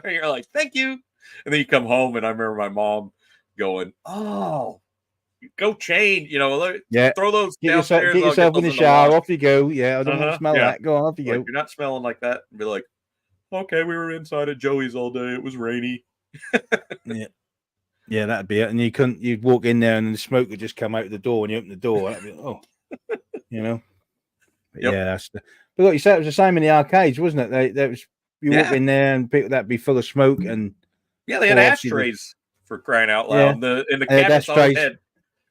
You're like, thank you. And then you come home, and I remember my mom going, "Oh, go change, you know, throw those downstairs. Get yourself in the shower. Off you go. Yeah, I don't want to smell that. Go on, off you go. You're not smelling like that." And be like, "Okay, we were inside at Joey's all day. It was rainy." Yeah, that'd be it. And you'd walk in there, and the smoke would just come out the door when you open the door. That'd be, you know. Yeah, but like you said, it was the same in the arcades, wasn't it? You walk in there, and that'd be full of smoke, and they had ashtrays for crying out loud. Yeah. And the cabinets always had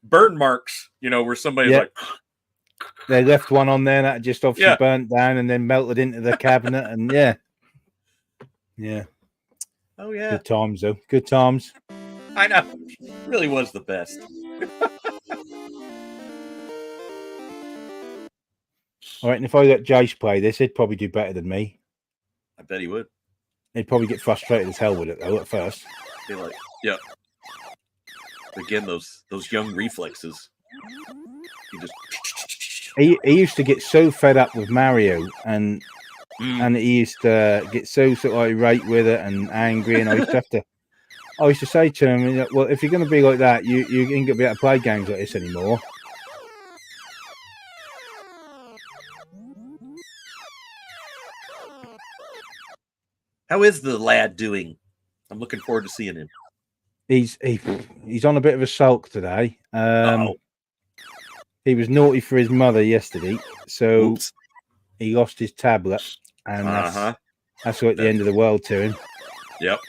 burn marks, you know, where somebody's like, they left one on there that just obviously burnt down and then melted into the cabinet, and yeah. Oh yeah, good times though. Good times. I know, it really was the best. All right, and if I let Jace play this, he'd probably do better than me. I bet he would. He'd probably get frustrated as hell with it though at first. Be like, yeah. Again, those young reflexes. He used to get so fed up with Mario, and he used to get so sort of irate with it and angry, and I used to say to him, well, if you're going to be like that, you ain't going to be able to play games like this anymore. How is the lad doing? I'm looking forward to seeing him. He's on a bit of a sulk today. He was naughty for his mother yesterday, so he lost his tablet, and that's like the end of the world to him. Yep,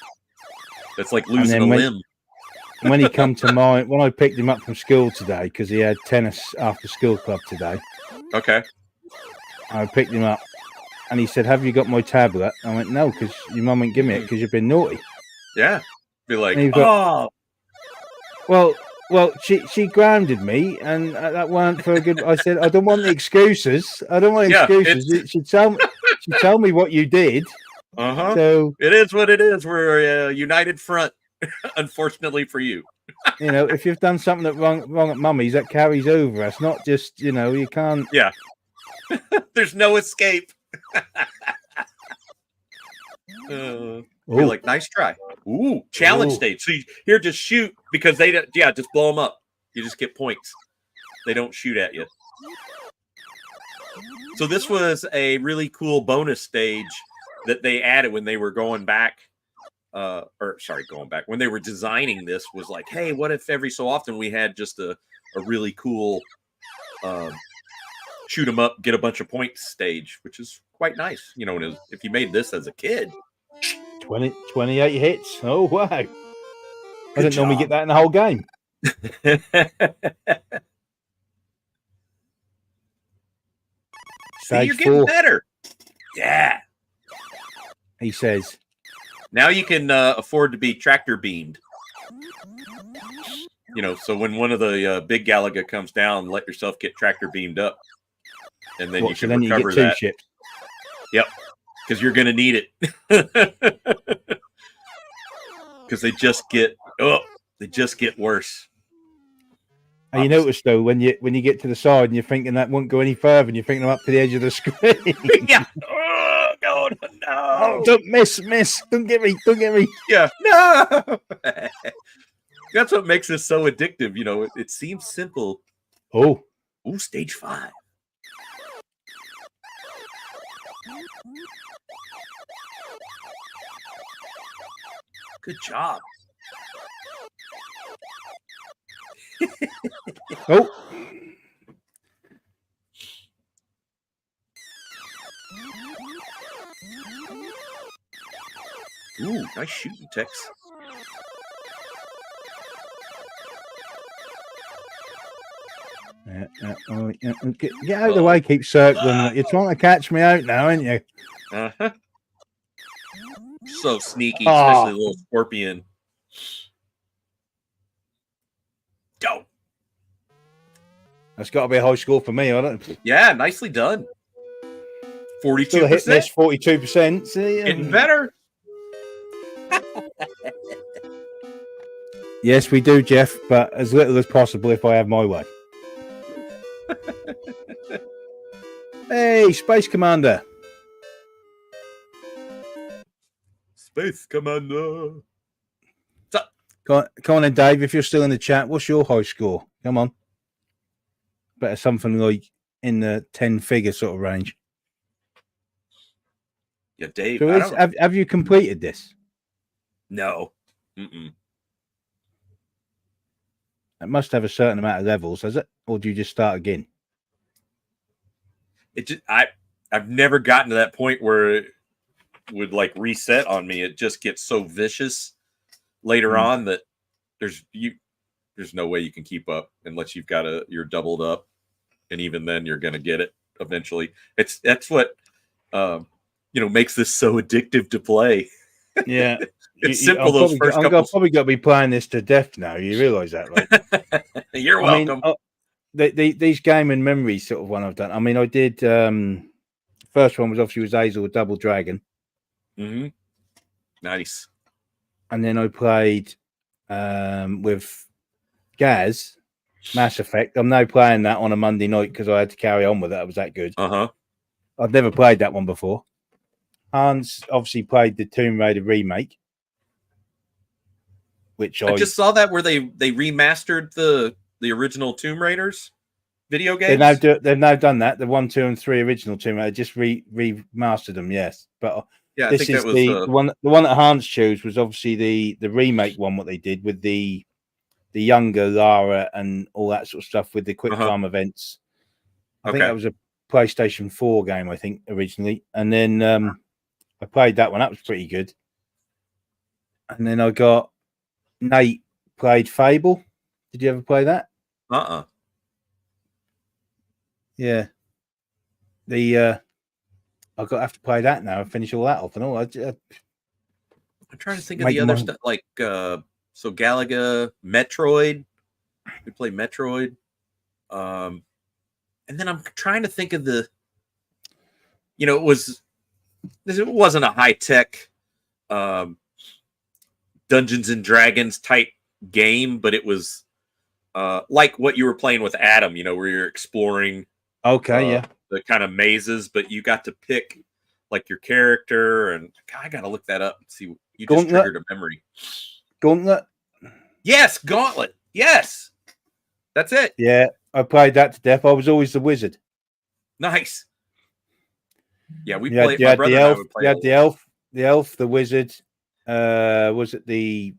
that's like losing a limb. When he come to when I picked him up from school today, because he had tennis after school club today. Okay. I picked him up, and he said, "Have you got my tablet?" I went, "No, because your mum won't give me it because you've been naughty." Yeah. Be like, well, she grounded me, and that weren't for a good. I said, "I don't want the excuses. I don't want excuses." She tell me what you did. So it is what it is. We're a united front, unfortunately for you. You know, if you've done something that wrong at mummy's, that carries over. It's not just, you know, you can't. Yeah. There's no escape. Be like, nice try. Ooh, challenge stage. So here, just shoot, because they don't. Yeah, just blow them up. You just get points. They don't shoot at you. So this was a really cool bonus stage that they added when they were going back. When they were designing this, was like, hey, what if every so often we had just a really cool shoot 'em up, get a bunch of points stage, which is quite nice. You know, if you made this as a kid. 28 hits. Oh, wow. I didn't normally get that in the whole game. See, you're getting better. Yeah. He says. Now you can afford to be tractor beamed. You know, so when one of the big Galaga comes down, let yourself get tractor beamed up. And then you can recover you get 2 ships. Yep. Because you're going to need it. Because they just get worse. And you notice though, when you get to the side and you're thinking that won't go any further, and you're thinking up to the edge of the screen. Yeah. Oh, no. Oh, don't miss. Don't get me. Yeah. No. That's what makes this so addictive. You know, it seems simple. Ooh, stage 5. Good job. Oh. Ooh, nice shooting, Tex. Get out of the way, keep circling. You're trying to catch me out now, aren't you? Uh-huh. So sneaky, especially the little scorpion. Go. That's got to be a high score for me, I don't. Yeah, nicely done. 42%. Still hitting this 42%. See, getting better. Yes, we do, Jeff, but as little as possible if I have my way. Hey, Space Commander. Space Commander. What's up? Come on then, Dave, if you're still in the chat, what's your high score? Come on. Better something like in the 10-figure sort of range. Yeah, Dave. So have you completed this? No. Mm-mm. It must have a certain amount of levels, has it? Or do you just start again? I've never gotten to that point where it would like reset on me. It just gets so vicious later on that there's no way you can keep up unless you're doubled up, and even then you're gonna get it eventually. That's what makes this so addictive to play. Yeah. It's simple. Those first couple. I've probably got to be playing this to death now. You realise that, right? You're welcome. These gaming memories sort of one I've done. I mean, I did. First one was obviously Hazel Double Dragon. Mm-hmm. Nice. And then I played with Gaz Mass Effect. I'm now playing that on a Monday night because I had to carry on with it. It was that good. I'd never played that one before. Hans obviously played the Tomb Raider remake, which I just saw that where they remastered the original Tomb Raiders video games. They've now done that. The 1, 2, and 3 original Tomb Raider just remastered them. Yes, but yeah, this is the one. The one that Hans chose was obviously the remake one. What they did with the younger Lara and all that sort of stuff with the quick time events. I think that was a PlayStation 4 game. I think originally, and then I played that one. That was pretty good. And then I got Nate played Fable. Did you ever play that? Yeah. I've got to have to play that now and finish all that off and all. I'm trying to think of the other stuff like so Galaga, Metroid. We played Metroid. And then I'm trying to think of it wasn't a high-tech Dungeons and Dragons type game, but it was like what you were playing with Adam, where you're exploring the kind of mazes, but you got to pick like your character, and I gotta look that up and see. You just triggered a memory. Gauntlet? Yes, Gauntlet. Yes. That's it. Yeah, I played that to death. I was always the wizard. Nice. Yeah, we played. My brother and I would play. You had the elf, the wizard. Was it the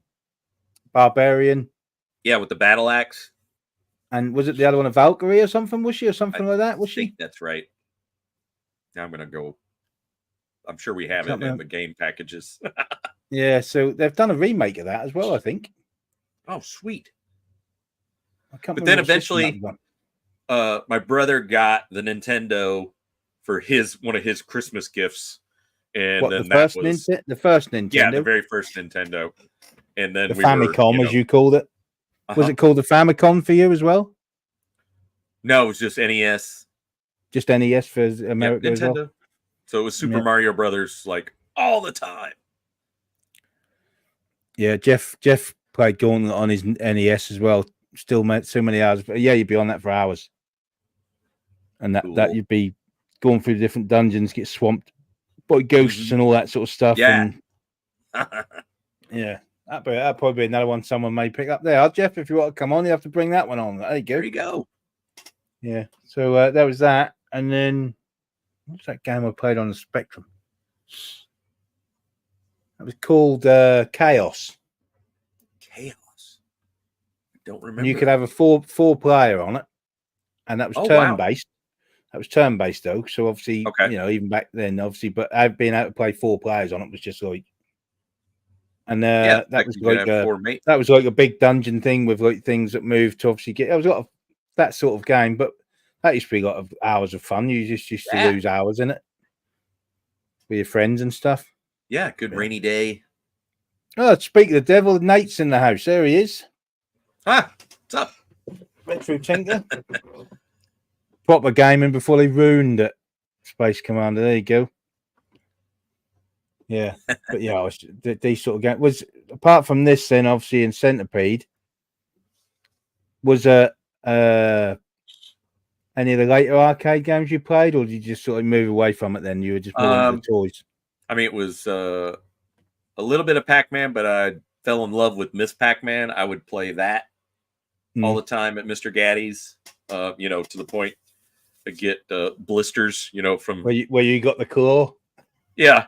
barbarian? Yeah, with the battle axe. And was it the other one, a Valkyrie or something? Was she or something like that? Was she? That's right. Now I'm gonna go. I'm sure we have it in the game packages. Yeah, so they've done a remake of that as well, I think. Oh, sweet. But then eventually, my brother got the Nintendo for one of his Christmas gifts, and then the first Nintendo. Yeah, the very first Nintendo, and then the Famicom, as you called it. Was it called the Famicom for you as well? No, it was just NES. Just NES for America as well. So it was Super Mario Brothers like all the time. Yeah, Jeff played Gauntlet on his NES as well. Still met so many hours, but yeah, you'd be on that for hours, and that you'd be going through the different dungeons, get swamped by ghosts and all that sort of stuff. Yeah, and yeah, that'd probably be another one someone may pick up there. Jeff, if you want to come on, you have to bring that one on. There you go. There you go. Yeah, so there was that, and then what's that game I played on the Spectrum? It was called Chaos. Don't remember. And you could have a four player on it, and that was turn based. That was turn based though. So obviously, even back then, obviously, but being able to play 4 players on it was just like, and that was like a big dungeon thing with like things that moved to obviously get. It was a lot of that sort of game, but that used to be a lot of hours of fun. You just used to lose hours in it with your friends and stuff. Yeah, good rainy day. Oh, speak of the devil, Nate's in the house. There he is. Ah, what's up? Retro Tinker. Proper gaming before they ruined it. Space Commander. There you go. Yeah, but yeah, these sort of games was apart from this. Then obviously in Centipede was any of the later arcade games you played, or did you just sort of move away from it? Then you were just more into the toys. I mean, it was a little bit of Pac-Man, but I fell in love with Miss Pac-Man. I would play that all the time at Mr. Gaddy's. To the point I get blisters. From where you got the claw. Yeah.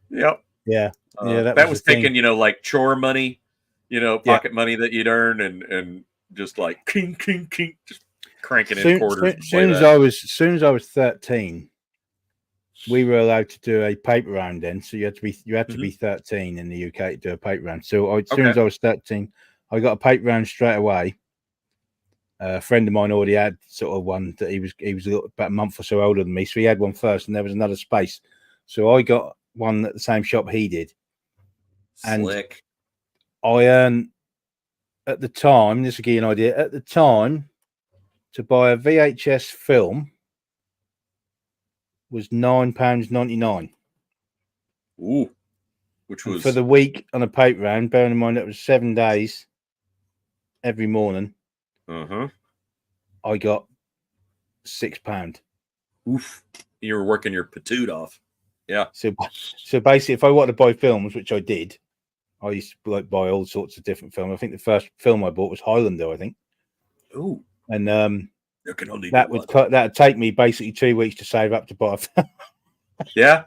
Yep. Yeah. That was taking, like chore money, pocket money that you'd earn and just like king, just cranking in quarters. Soon as I was 13, we were allowed to do a paper round then. So you had to be 13 in the UK to do a paper round. So as soon as I was 13, I got a paper round straight away. A friend of mine already had sort of one that he was about a month or so older than me, so he had one first, and there was another space. So I got one at the same shop he did. Slick. And I earned at the time. This will give you an idea. At the time, to buy a VHS film was £9.99. Ooh, which was for the week on a paper round. Bearing in mind that was 7 days every morning. I got £6. Oof! You were working your patoot off. Yeah. So basically, if I wanted to buy films, which I did, I used to buy all sorts of different films. I think the first film I bought was Highlander. I think. Ooh. And that'd take me basically 2 weeks to save up to buy a film. Yeah.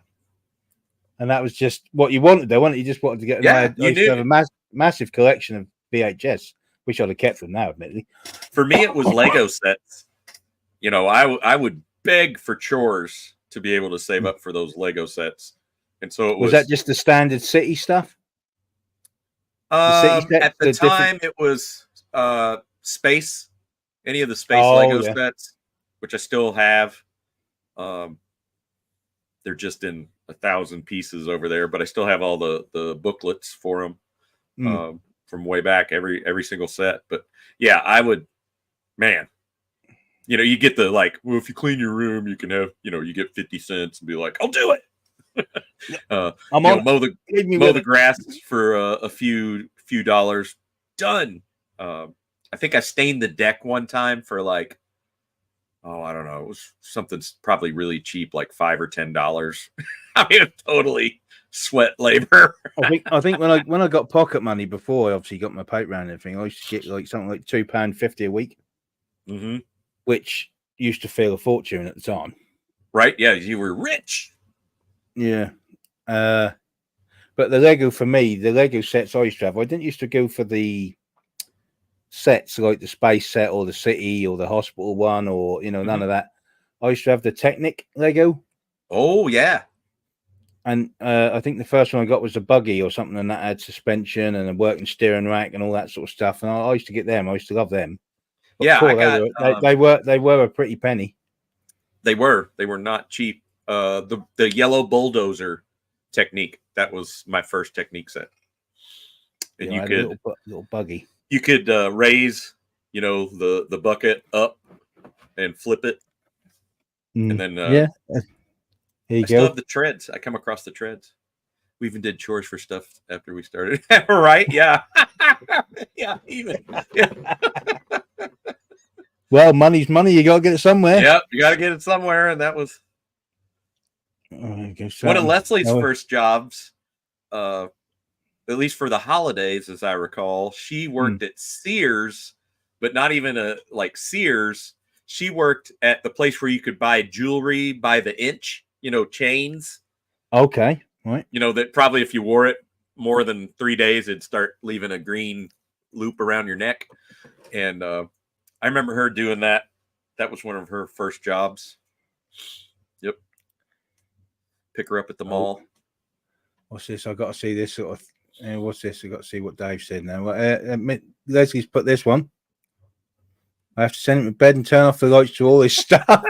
And that was just what you wanted, though, wasn't it? You just wanted to get. Yeah. I used to have a massive collection of VHS. Wish I'd have kept them now, admittedly. For me, it was Lego sets. I would beg for chores to be able to save up for those Lego sets. And so it was that just the standard city stuff? At the time, it was space. Any of the space Lego sets, which I still have. They're just in 1,000 pieces over there, but I still have all the booklets for them. From way back, every single set. But yeah, I would, man, you get the if you clean your room, you can have, you get 50 cents and be like, I'll do it. Mow the grass for a few dollars. Done. I think I stained the deck one time for I don't know. It was something probably really cheap, like $5 or $10. I mean, totally sweat labor. I think when I got pocket money before I obviously got my paper round and everything, I used to get something like £2.50 a week, which used to feel a fortune at the time. Right? Yeah, you were rich. Yeah. But the Lego for me, the Lego sets I used to have, I didn't used to go for the sets like the space set or the city or the hospital one or none of that. I used to have the Technic Lego. Oh yeah. And I think the first one I got was a buggy or something, and that had suspension and a working steering rack and all that sort of stuff. And I used to get them. I used to love them. But yeah, they were a pretty penny. They were not cheap. The yellow bulldozer Technique, that was my first Technique set. And you could a little buggy. You could raise, the bucket up and flip it, and then Here you I still have the treads. I come across the treads. We even did chores for stuff after we started. Right? Yeah. Yeah. Even. Yeah. Well, money's money. You got to get it somewhere. Yep. You got to get it somewhere. And that was one of Leslie's first jobs, at least for the holidays, as I recall. She worked at Sears, but not even Sears. She worked at the place where you could buy jewelry by the inch. Chains. Okay, right. That probably if you wore it more than 3 days, it'd start leaving a green loop around your neck. And I remember her doing that. That was one of her first jobs. Yep. Pick her up at the mall. What's this? I got to see this sort of. What's this? I got to see what Dave said now. Leslie's put this one. I have to send him to bed and turn off the lights to all this stuff.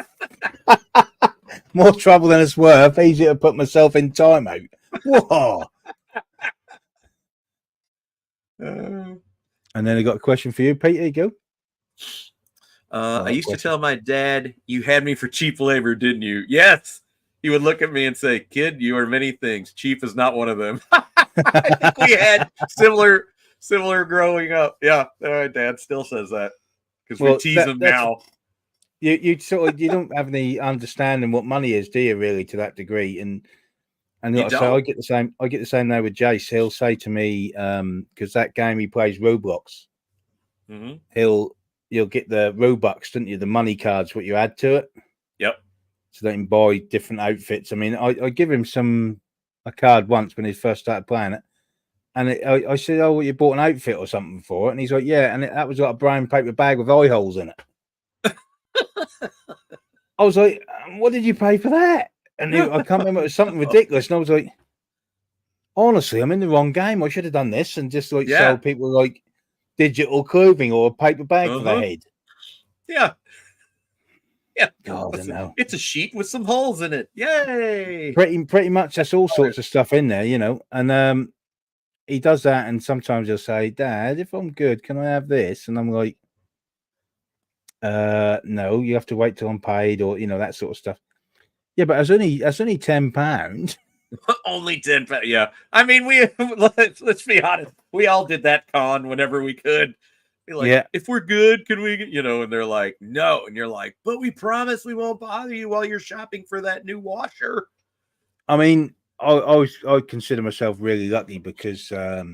More trouble than it's worth. Easier to put myself in timeout. Whoa. And then I got a question for you, Pete. Here you go. I used to tell my dad, "You had me for cheap labor, didn't you?" Yes. He would look at me and say, "Kid, you are many things. Cheap is not one of them." I think we had similar growing up. Yeah, Dad still says that because we tease him now. You sort of, you don't have any understanding what money is, do you? Really, to that degree, and like I say, I get the same. I get the same now with Jace. He'll say to me, because that game he plays Roblox, you'll get the Robux, don't you? The money cards, what you add to it. Yep. So they can buy different outfits. I mean, I give him a card once when he first started playing it, and I said, "Oh, well, you bought an outfit or something for it?" And he's like, "Yeah," and that was like a brown paper bag with eye holes in it. I was like, "What did you pay for that?" And I can't remember. It was something ridiculous, and I was like, "Honestly, I'm in the wrong game. I should have done this and just like sell people like digital clothing or a paper bag for their head." Yeah. Yeah, God, I know. It's a sheet with some holes in it. Yay! Pretty much. That's all sorts of stuff in there, you know. And he does that, and sometimes he'll say, "Dad, if I'm good, can I have this?" And I'm like, "No, you have to wait till I'm paid," or that sort of stuff. Yeah, but that's only £10. Only £10. Yeah, I mean, let's be honest. We all did that con whenever we could. Like, if we're good, can we get, and they're like, no. And you're like, but we promise we won't bother you while you're shopping for that new washer. I mean, I consider myself really lucky because I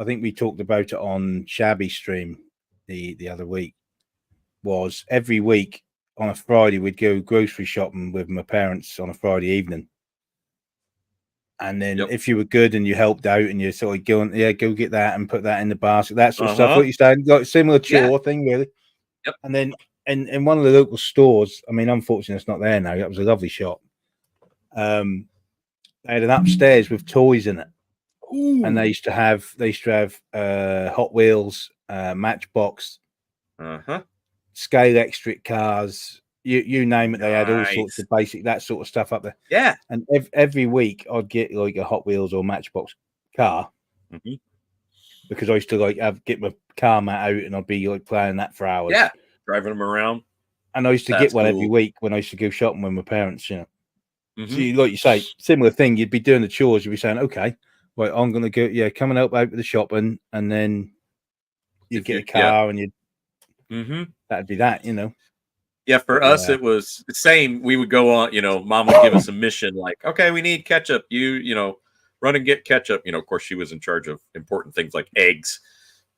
think we talked about it on Shabby Stream the other week. Was every week on a Friday we'd go grocery shopping with my parents on a Friday evening. And then if you were good and you helped out and you sort of go get that and put that in the basket, that sort of stuff. What you said, like similar chore thing, really. Yep. And then in one of the local stores, I mean, unfortunately, it's not there now. That was a lovely shop. They had an upstairs with toys in it, and they used to have Hot Wheels, Matchbox, scale electric cars. You name it, they had all sorts of basic that sort of stuff up there. Yeah, and every week I'd get like a Hot Wheels or Matchbox car because I used to get my car mat out and I'd be like playing that for hours. Yeah, driving them around. And I used to get one every week when I used to go shopping with my parents. So like you say, similar thing. You'd be doing the chores. You'd be saying, "Okay, right, I'm going to go. Yeah, come and help out with the shopping," and then you'd get a car and you'd. That'd be that, Yeah, for us, it was the same. We would go on, Mom would give us a mission like, okay, we need ketchup. You run and get ketchup. Of course, she was in charge of important things like eggs.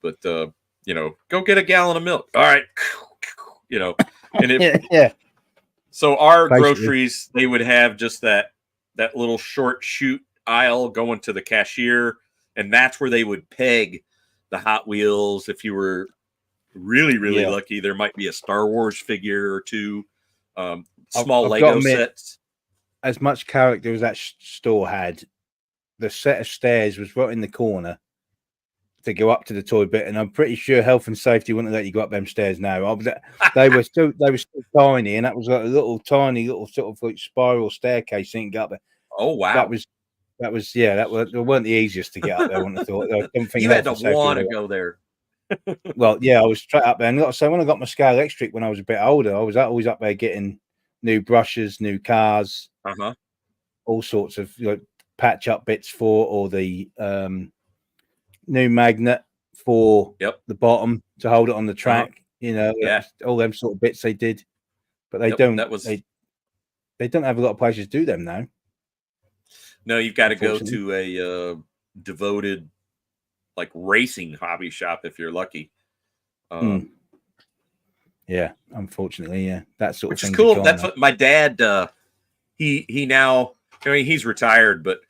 But, go get a gallon of milk. All right. And So our groceries, they would have just that little short chute aisle going to the cashier. And that's where they would peg the Hot Wheels. If you were really lucky, there might be a Star Wars figure or two, small Lego sets. As much character as that store had, the set of stairs was right in the corner to go up to the toy bit, and I'm pretty sure health and safety wouldn't let you go up them stairs now. They were still tiny, and that was like a tiny little sort of like spiral staircase so you can get up there. Oh wow, that was they weren't the easiest to get up there. I wouldn't have thought. I don't think you had to want to go there. Well, yeah, I was straight up there. And like I say, when I got my scale electric when I was a bit older, I was always up there getting new brushes, new cars, all sorts of patch up bits or the new magnet for the bottom to hold it on the track. All them sort of bits they did, but they don't. They don't have a lot of places to do them now. No, you've got to go to a devoted, like racing hobby shop if you're lucky. Yeah, unfortunately, that sort of thing. Which is cool. That's what my dad. He now. I mean, he's retired, but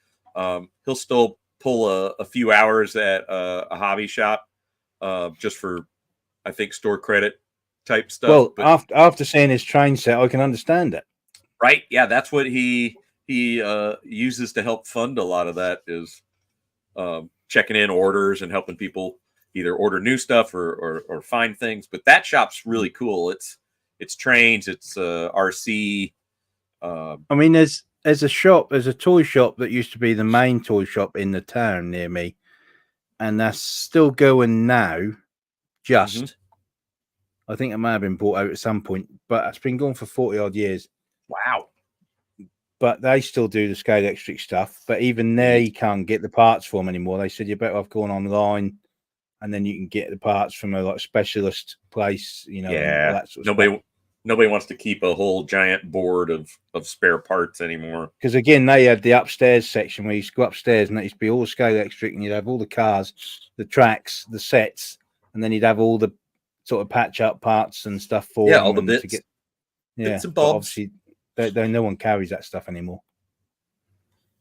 he'll still pull a few hours at a hobby shop just for, I think, store credit type stuff. Well, but after seeing his train set, I can understand it. Right? Yeah, that's what he uses to help fund a lot of that is checking in orders and helping people either order new stuff or find things. But that shop's really cool. It's trains, it's RC. I mean, there's a toy shop that used to be the main toy shop in the town near me, and that's still going now. I think it may have been bought out at some point, but it's been going for 40 odd years. Wow. But they still do the Scale Electric stuff, but even they can't get the parts for them anymore. They said you're better off going online, and then you can get the parts from a like specialist place, you know. Yeah, that sort of nobody wants to keep a whole giant board of spare parts anymore. Because again, they had the upstairs section where you used to go upstairs, and that used to be all Scale Electric, and you'd have all the cars, the tracks, the sets, and then you'd have all the sort of patch up parts and stuff for all the bits. To get, bits and bobs. Obviously, no one carries that stuff anymore.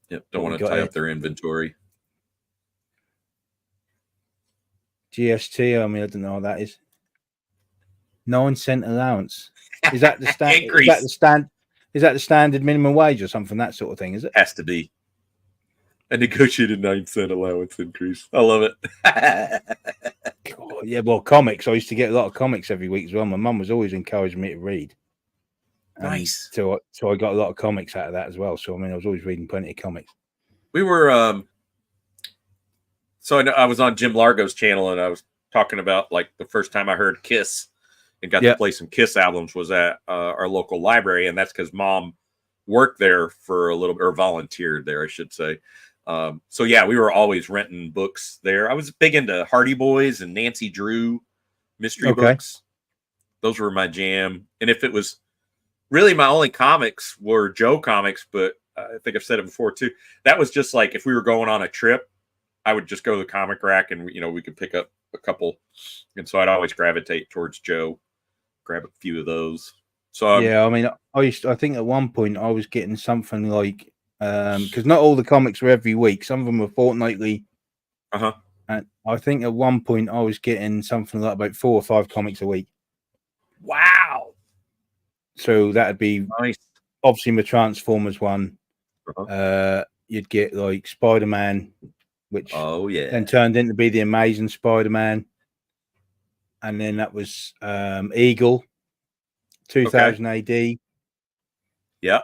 Yep, don't want to tie up their inventory. GST, I mean, I don't know what that is. 9-cent allowance. Is that the standard? Is that the standard minimum wage or something? That sort of thing, is it? Has to be. A negotiated 9-cent allowance increase. I love it. God, yeah, well, comics. I used to get a lot of comics every week as well. My mum was always encouraging me to read. Nice. So I got a lot of comics out of that as well. So I mean, I was always reading plenty of comics. We were so I was on Jim Largo's channel, and I was talking about like the first time I heard Kiss and got to play some Kiss albums was at our local library, and that's because Mom worked there for a little bit, or volunteered there, I should say. So yeah, we were always renting books there. I was big into Hardy Boys and Nancy Drew mystery books. Those were my jam. And if it was really my only comics were Joe comics, but I think I've said it before too. That was just like if we were going on a trip, I would just go to the comic rack and we could pick up a couple. And so I'd always gravitate towards Joe, grab a few of those. So yeah, I mean, I think at one point I was getting something like because not all the comics were every week. Some of them were fortnightly. And I think at one point I was getting something like about 4 or 5 comics a week. Wow. So that'd be nice. Obviously my Transformers one. You'd get like Spider-Man, which then turned into be the Amazing Spider-Man. And then that was Eagle, 2000 AD. Yeah.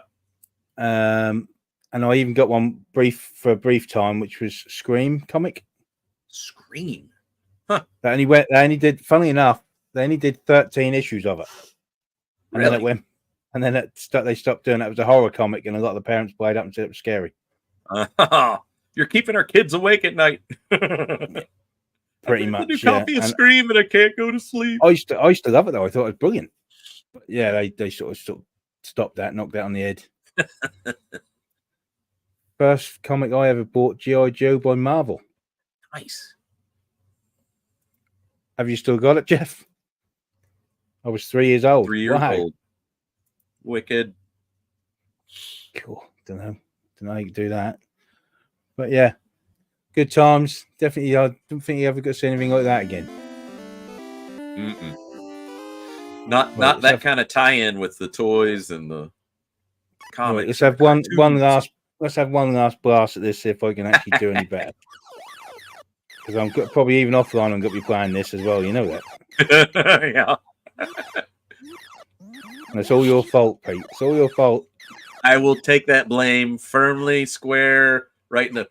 And I even got one for a brief time, which was Scream comic. Scream. Huh. They only did, funnily enough, they only did 13 issues of it. And then it went, and then they stopped doing it. It was a horror comic, and a lot of the parents played up and said it was scary. You're keeping our kids awake at night. Pretty much. You copy a Scream and I can't go to sleep. I used to love it though. I thought it was brilliant. But yeah, they sort of stopped that, knocked that on the head. First comic I ever bought, G.I. Joe by Marvel. Nice. Have you still got it, Jeff? I was 3 years old. 3 years old. Wicked. Cool. Don't know how you can do that. But yeah, good times. Definitely, I don't think you ever got to see anything like that again. Not that kind of tie-in with the toys and the comics. Right, let's have one last blast at this, see if I can actually do any better. Because I'm probably even offline, I'm going to be playing this as well. You know that. Yeah. And it's all your fault, Pete. It's all your fault. I will take that blame firmly, square, right in the.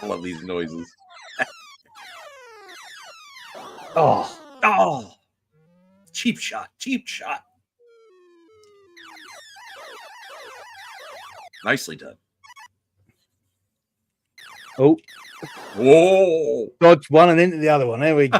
I love these noises. Oh, cheap shot. Nicely done. Oh, whoa! dodged one and into the other one. There we go.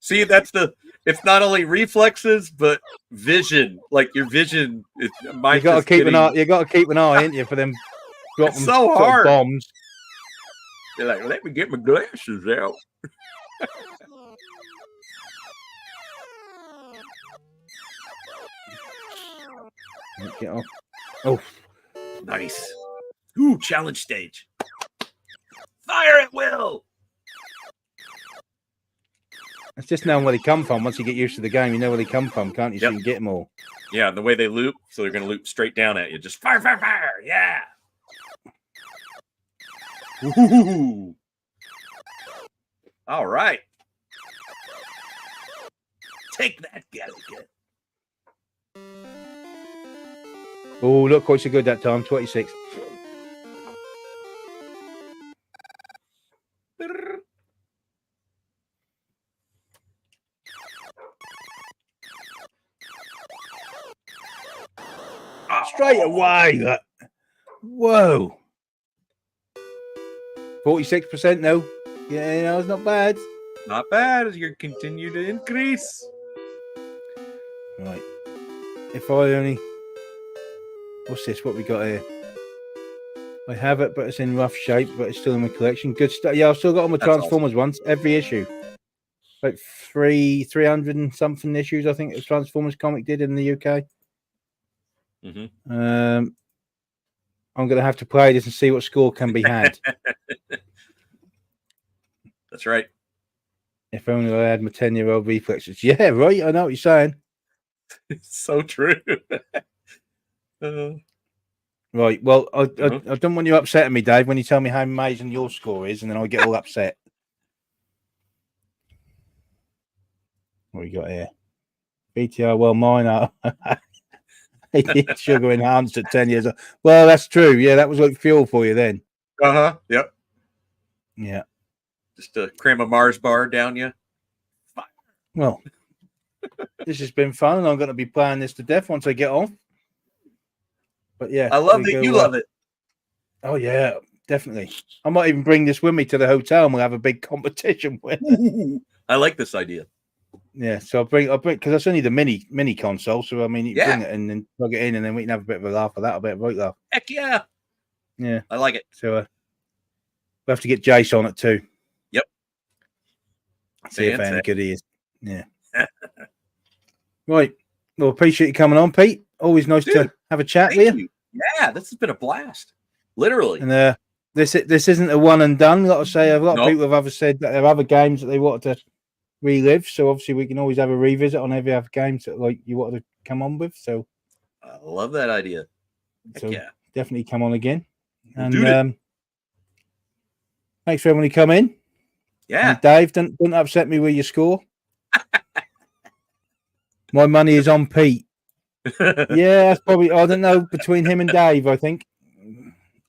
See, it's not only reflexes, but vision. Like your vision is. You got to keep an eye. You got to keep an eye, ain't you, for them? It's so hard. Bombs. You're like, let me get my glasses out. Get off. Oh, nice. Ooh, challenge stage. Fire at will. It's just knowing where they come from. Once you get used to the game, you know where they come from, can't you? So you can get them all. Yeah, and the way they loop, so they're going to loop straight down at you. Just fire, fire, fire. Yeah. Ooh. All right. Take that, Galaga. Oh, look, quite so good that time. 26. Straight away. Whoa. 46% no. Yeah, no, it's not bad. Not bad as you continue to increase. Right. If I only... What's this? What we got here? I have it, but it's in rough shape, but it's still in my collection. Good stuff. Yeah, I've still got all my Transformers ones. Every issue. Like 300 and something issues, I think the Transformers comic did in the UK. Mm-hmm. I'm going to have to play this and see what score can be had. That's right. If only I had my 10-year-old reflexes. Yeah, right. I know what you're saying. It's so true. Right. Well, I don't want you upsetting me, Dave, when you tell me how amazing your score is, and then I get all upset. What we got here? BTR. Well, mine are. Sugar enhanced at 10 years old. Well, that's true. Yeah, that was like fuel for you then. Yep. Yeah. Just a cram a Mars bar down you. Well, this has been fun, and I'm going to be playing this to death once I get off. But yeah, I love that you love it. Oh yeah, definitely. I might even bring this with me to the hotel, and we'll have a big competition with it. I like this idea. Yeah, so I'll bring because that's only the mini console. So I mean, you bring it and then plug it in, and then we can have a bit of a laugh at that, a bit of a right laugh. Heck yeah, yeah, I like it. So we'll have to get Jace on it too. Yep. See if any good he is. Yeah. Right. Well, appreciate you coming on, Pete. Always nice to have a chat with you. Yeah, this has been a blast. Literally. And this isn't a one and done. Like I say, a lot of people have said that there are other games that they wanted to relive. So obviously we can always have a revisit on every other game that like you wanted to come on with. So I love that idea. So definitely come on again. And it. thanks for everyone who come in. Yeah. And Dave, don't upset me with your score. My money is on Pete. Yeah, that's probably, I don't know, between him and Dave, I think.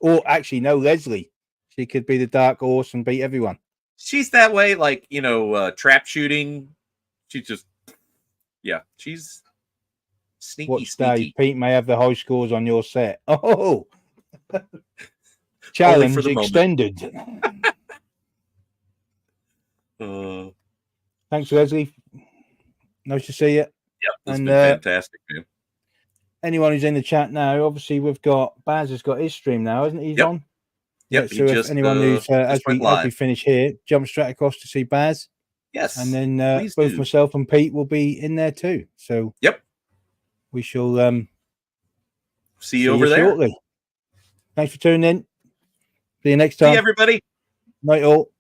Or actually, no, Leslie. She could be the dark horse and beat everyone. She's that way, like, trap shooting. She's just, she's sneaky. Watch Dave. Pete may have the high scores on your set. Oh, challenge extended. Thanks, Leslie. Nice to see you. Yep, it's been fantastic, man. Anyone who's in the chat now, obviously we've got Baz has got his stream now, hasn't he? He's on. Yep. So if anyone who's as we finish here, jump straight across to see Baz. Yes. And then both myself and Pete will be in there too. So we shall see you over there shortly. Thanks for tuning in. See you next time. See you, everybody. Night all.